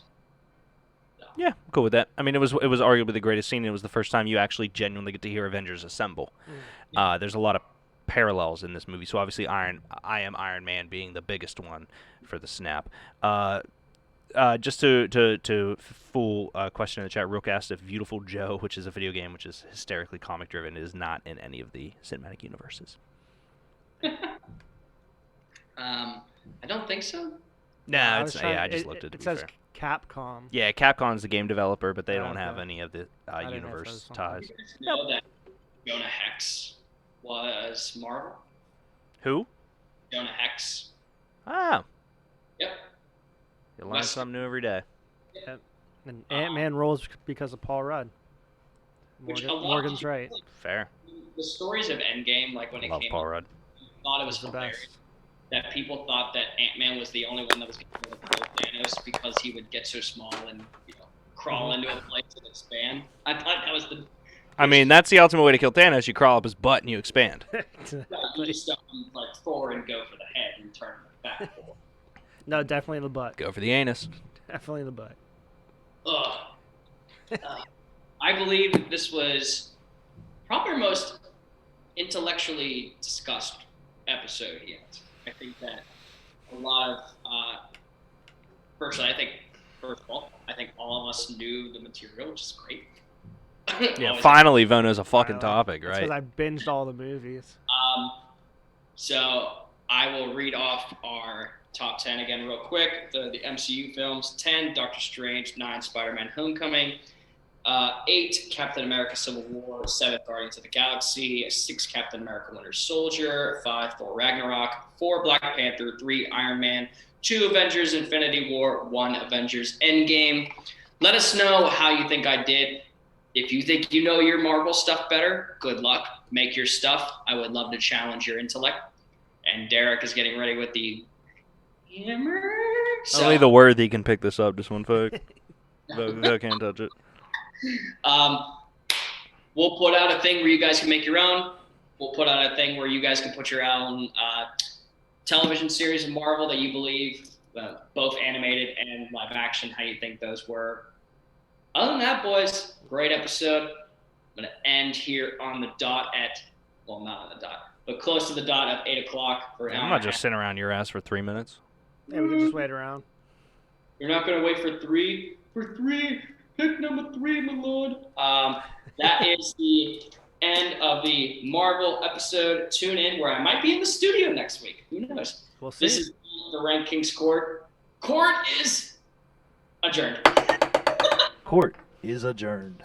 Yeah, cool with that. I mean, it was arguably the greatest scene. It was the first time you actually genuinely get to hear Avengers assemble. There's a lot of parallels in this movie. So obviously, I Am Iron Man being the biggest one for the snap. Just to full question in the chat, Rook asked if Beautiful Joe, which is a video game which is hysterically comic driven, is not in any of the cinematic universes. I don't think so. Nah, I just looked at it. It says Capcom. Yeah, Capcom's the game developer, but they Oh, don't have okay. any of the I didn't know if that universe was something. ties. You guys know that Jonah Hex was Marvel? Who? Jonah Hex. Ah, Yep. you learn West- something new every day. And Ant-Man rolls because of Paul Rudd. Which a lot of Morgan's people- right. Fair. The stories of Endgame, like when it Love came Paul out, Rudd. thought it was It's the hilarious. best. That people thought that Ant-Man was the only one that was going to kill Thanos because he would get so small and crawl into a place and expand. I thought that was the. I mean, that's the ultimate way to kill Thanos. You crawl up his butt and you expand. You just don't like forward and go for the head and turn back. No, definitely in the butt. Go for the anus. Definitely in the butt. Ugh. I believe that this was probably our most intellectually discussed episode yet. I think that a lot of, personally, first of all, I think all of us knew the material, which is great. Yeah, Always- finally, Vono's a fucking Finally. topic, That's right? because I binged all the movies. So I will read off our top 10 again real quick. The MCU films: 10, Doctor Strange; 9, Spider-Man: Homecoming; 8, Captain America: Civil War; 7, Guardians of the Galaxy; 6, Captain America: Winter Soldier; 5, Thor: Ragnarok; 4, Black Panther; 3, Iron Man; 2, Avengers: Infinity War; 1, Avengers: Endgame. Let us know how you think I did. If you think you know your Marvel stuff better, good luck. Make your stuff. I would love to challenge your intellect. And Derek is getting ready with the hammer. So, Only the worthy can pick this up, just one folk. Vo can't touch it. We'll put out a thing where you guys can make your own. We'll put out a thing where you guys can put your own television series of Marvel that you believe, both animated and live action, how you think those were. Other than that, boys, great episode. I'm going to end here on the dot at, well, not on the dot, but close to the dot of 8 o'clock for an hour I'm and not a just half. sitting around your ass for 3 minutes. Yeah, we can just wait around. You're not going to wait for 3? For 3? Pick number 3, my lord. That is the end of the Marvel episode. Tune in where I might be in the studio next week. Who knows? We'll see. This is the RankKing's Court. Court is adjourned. Court is adjourned.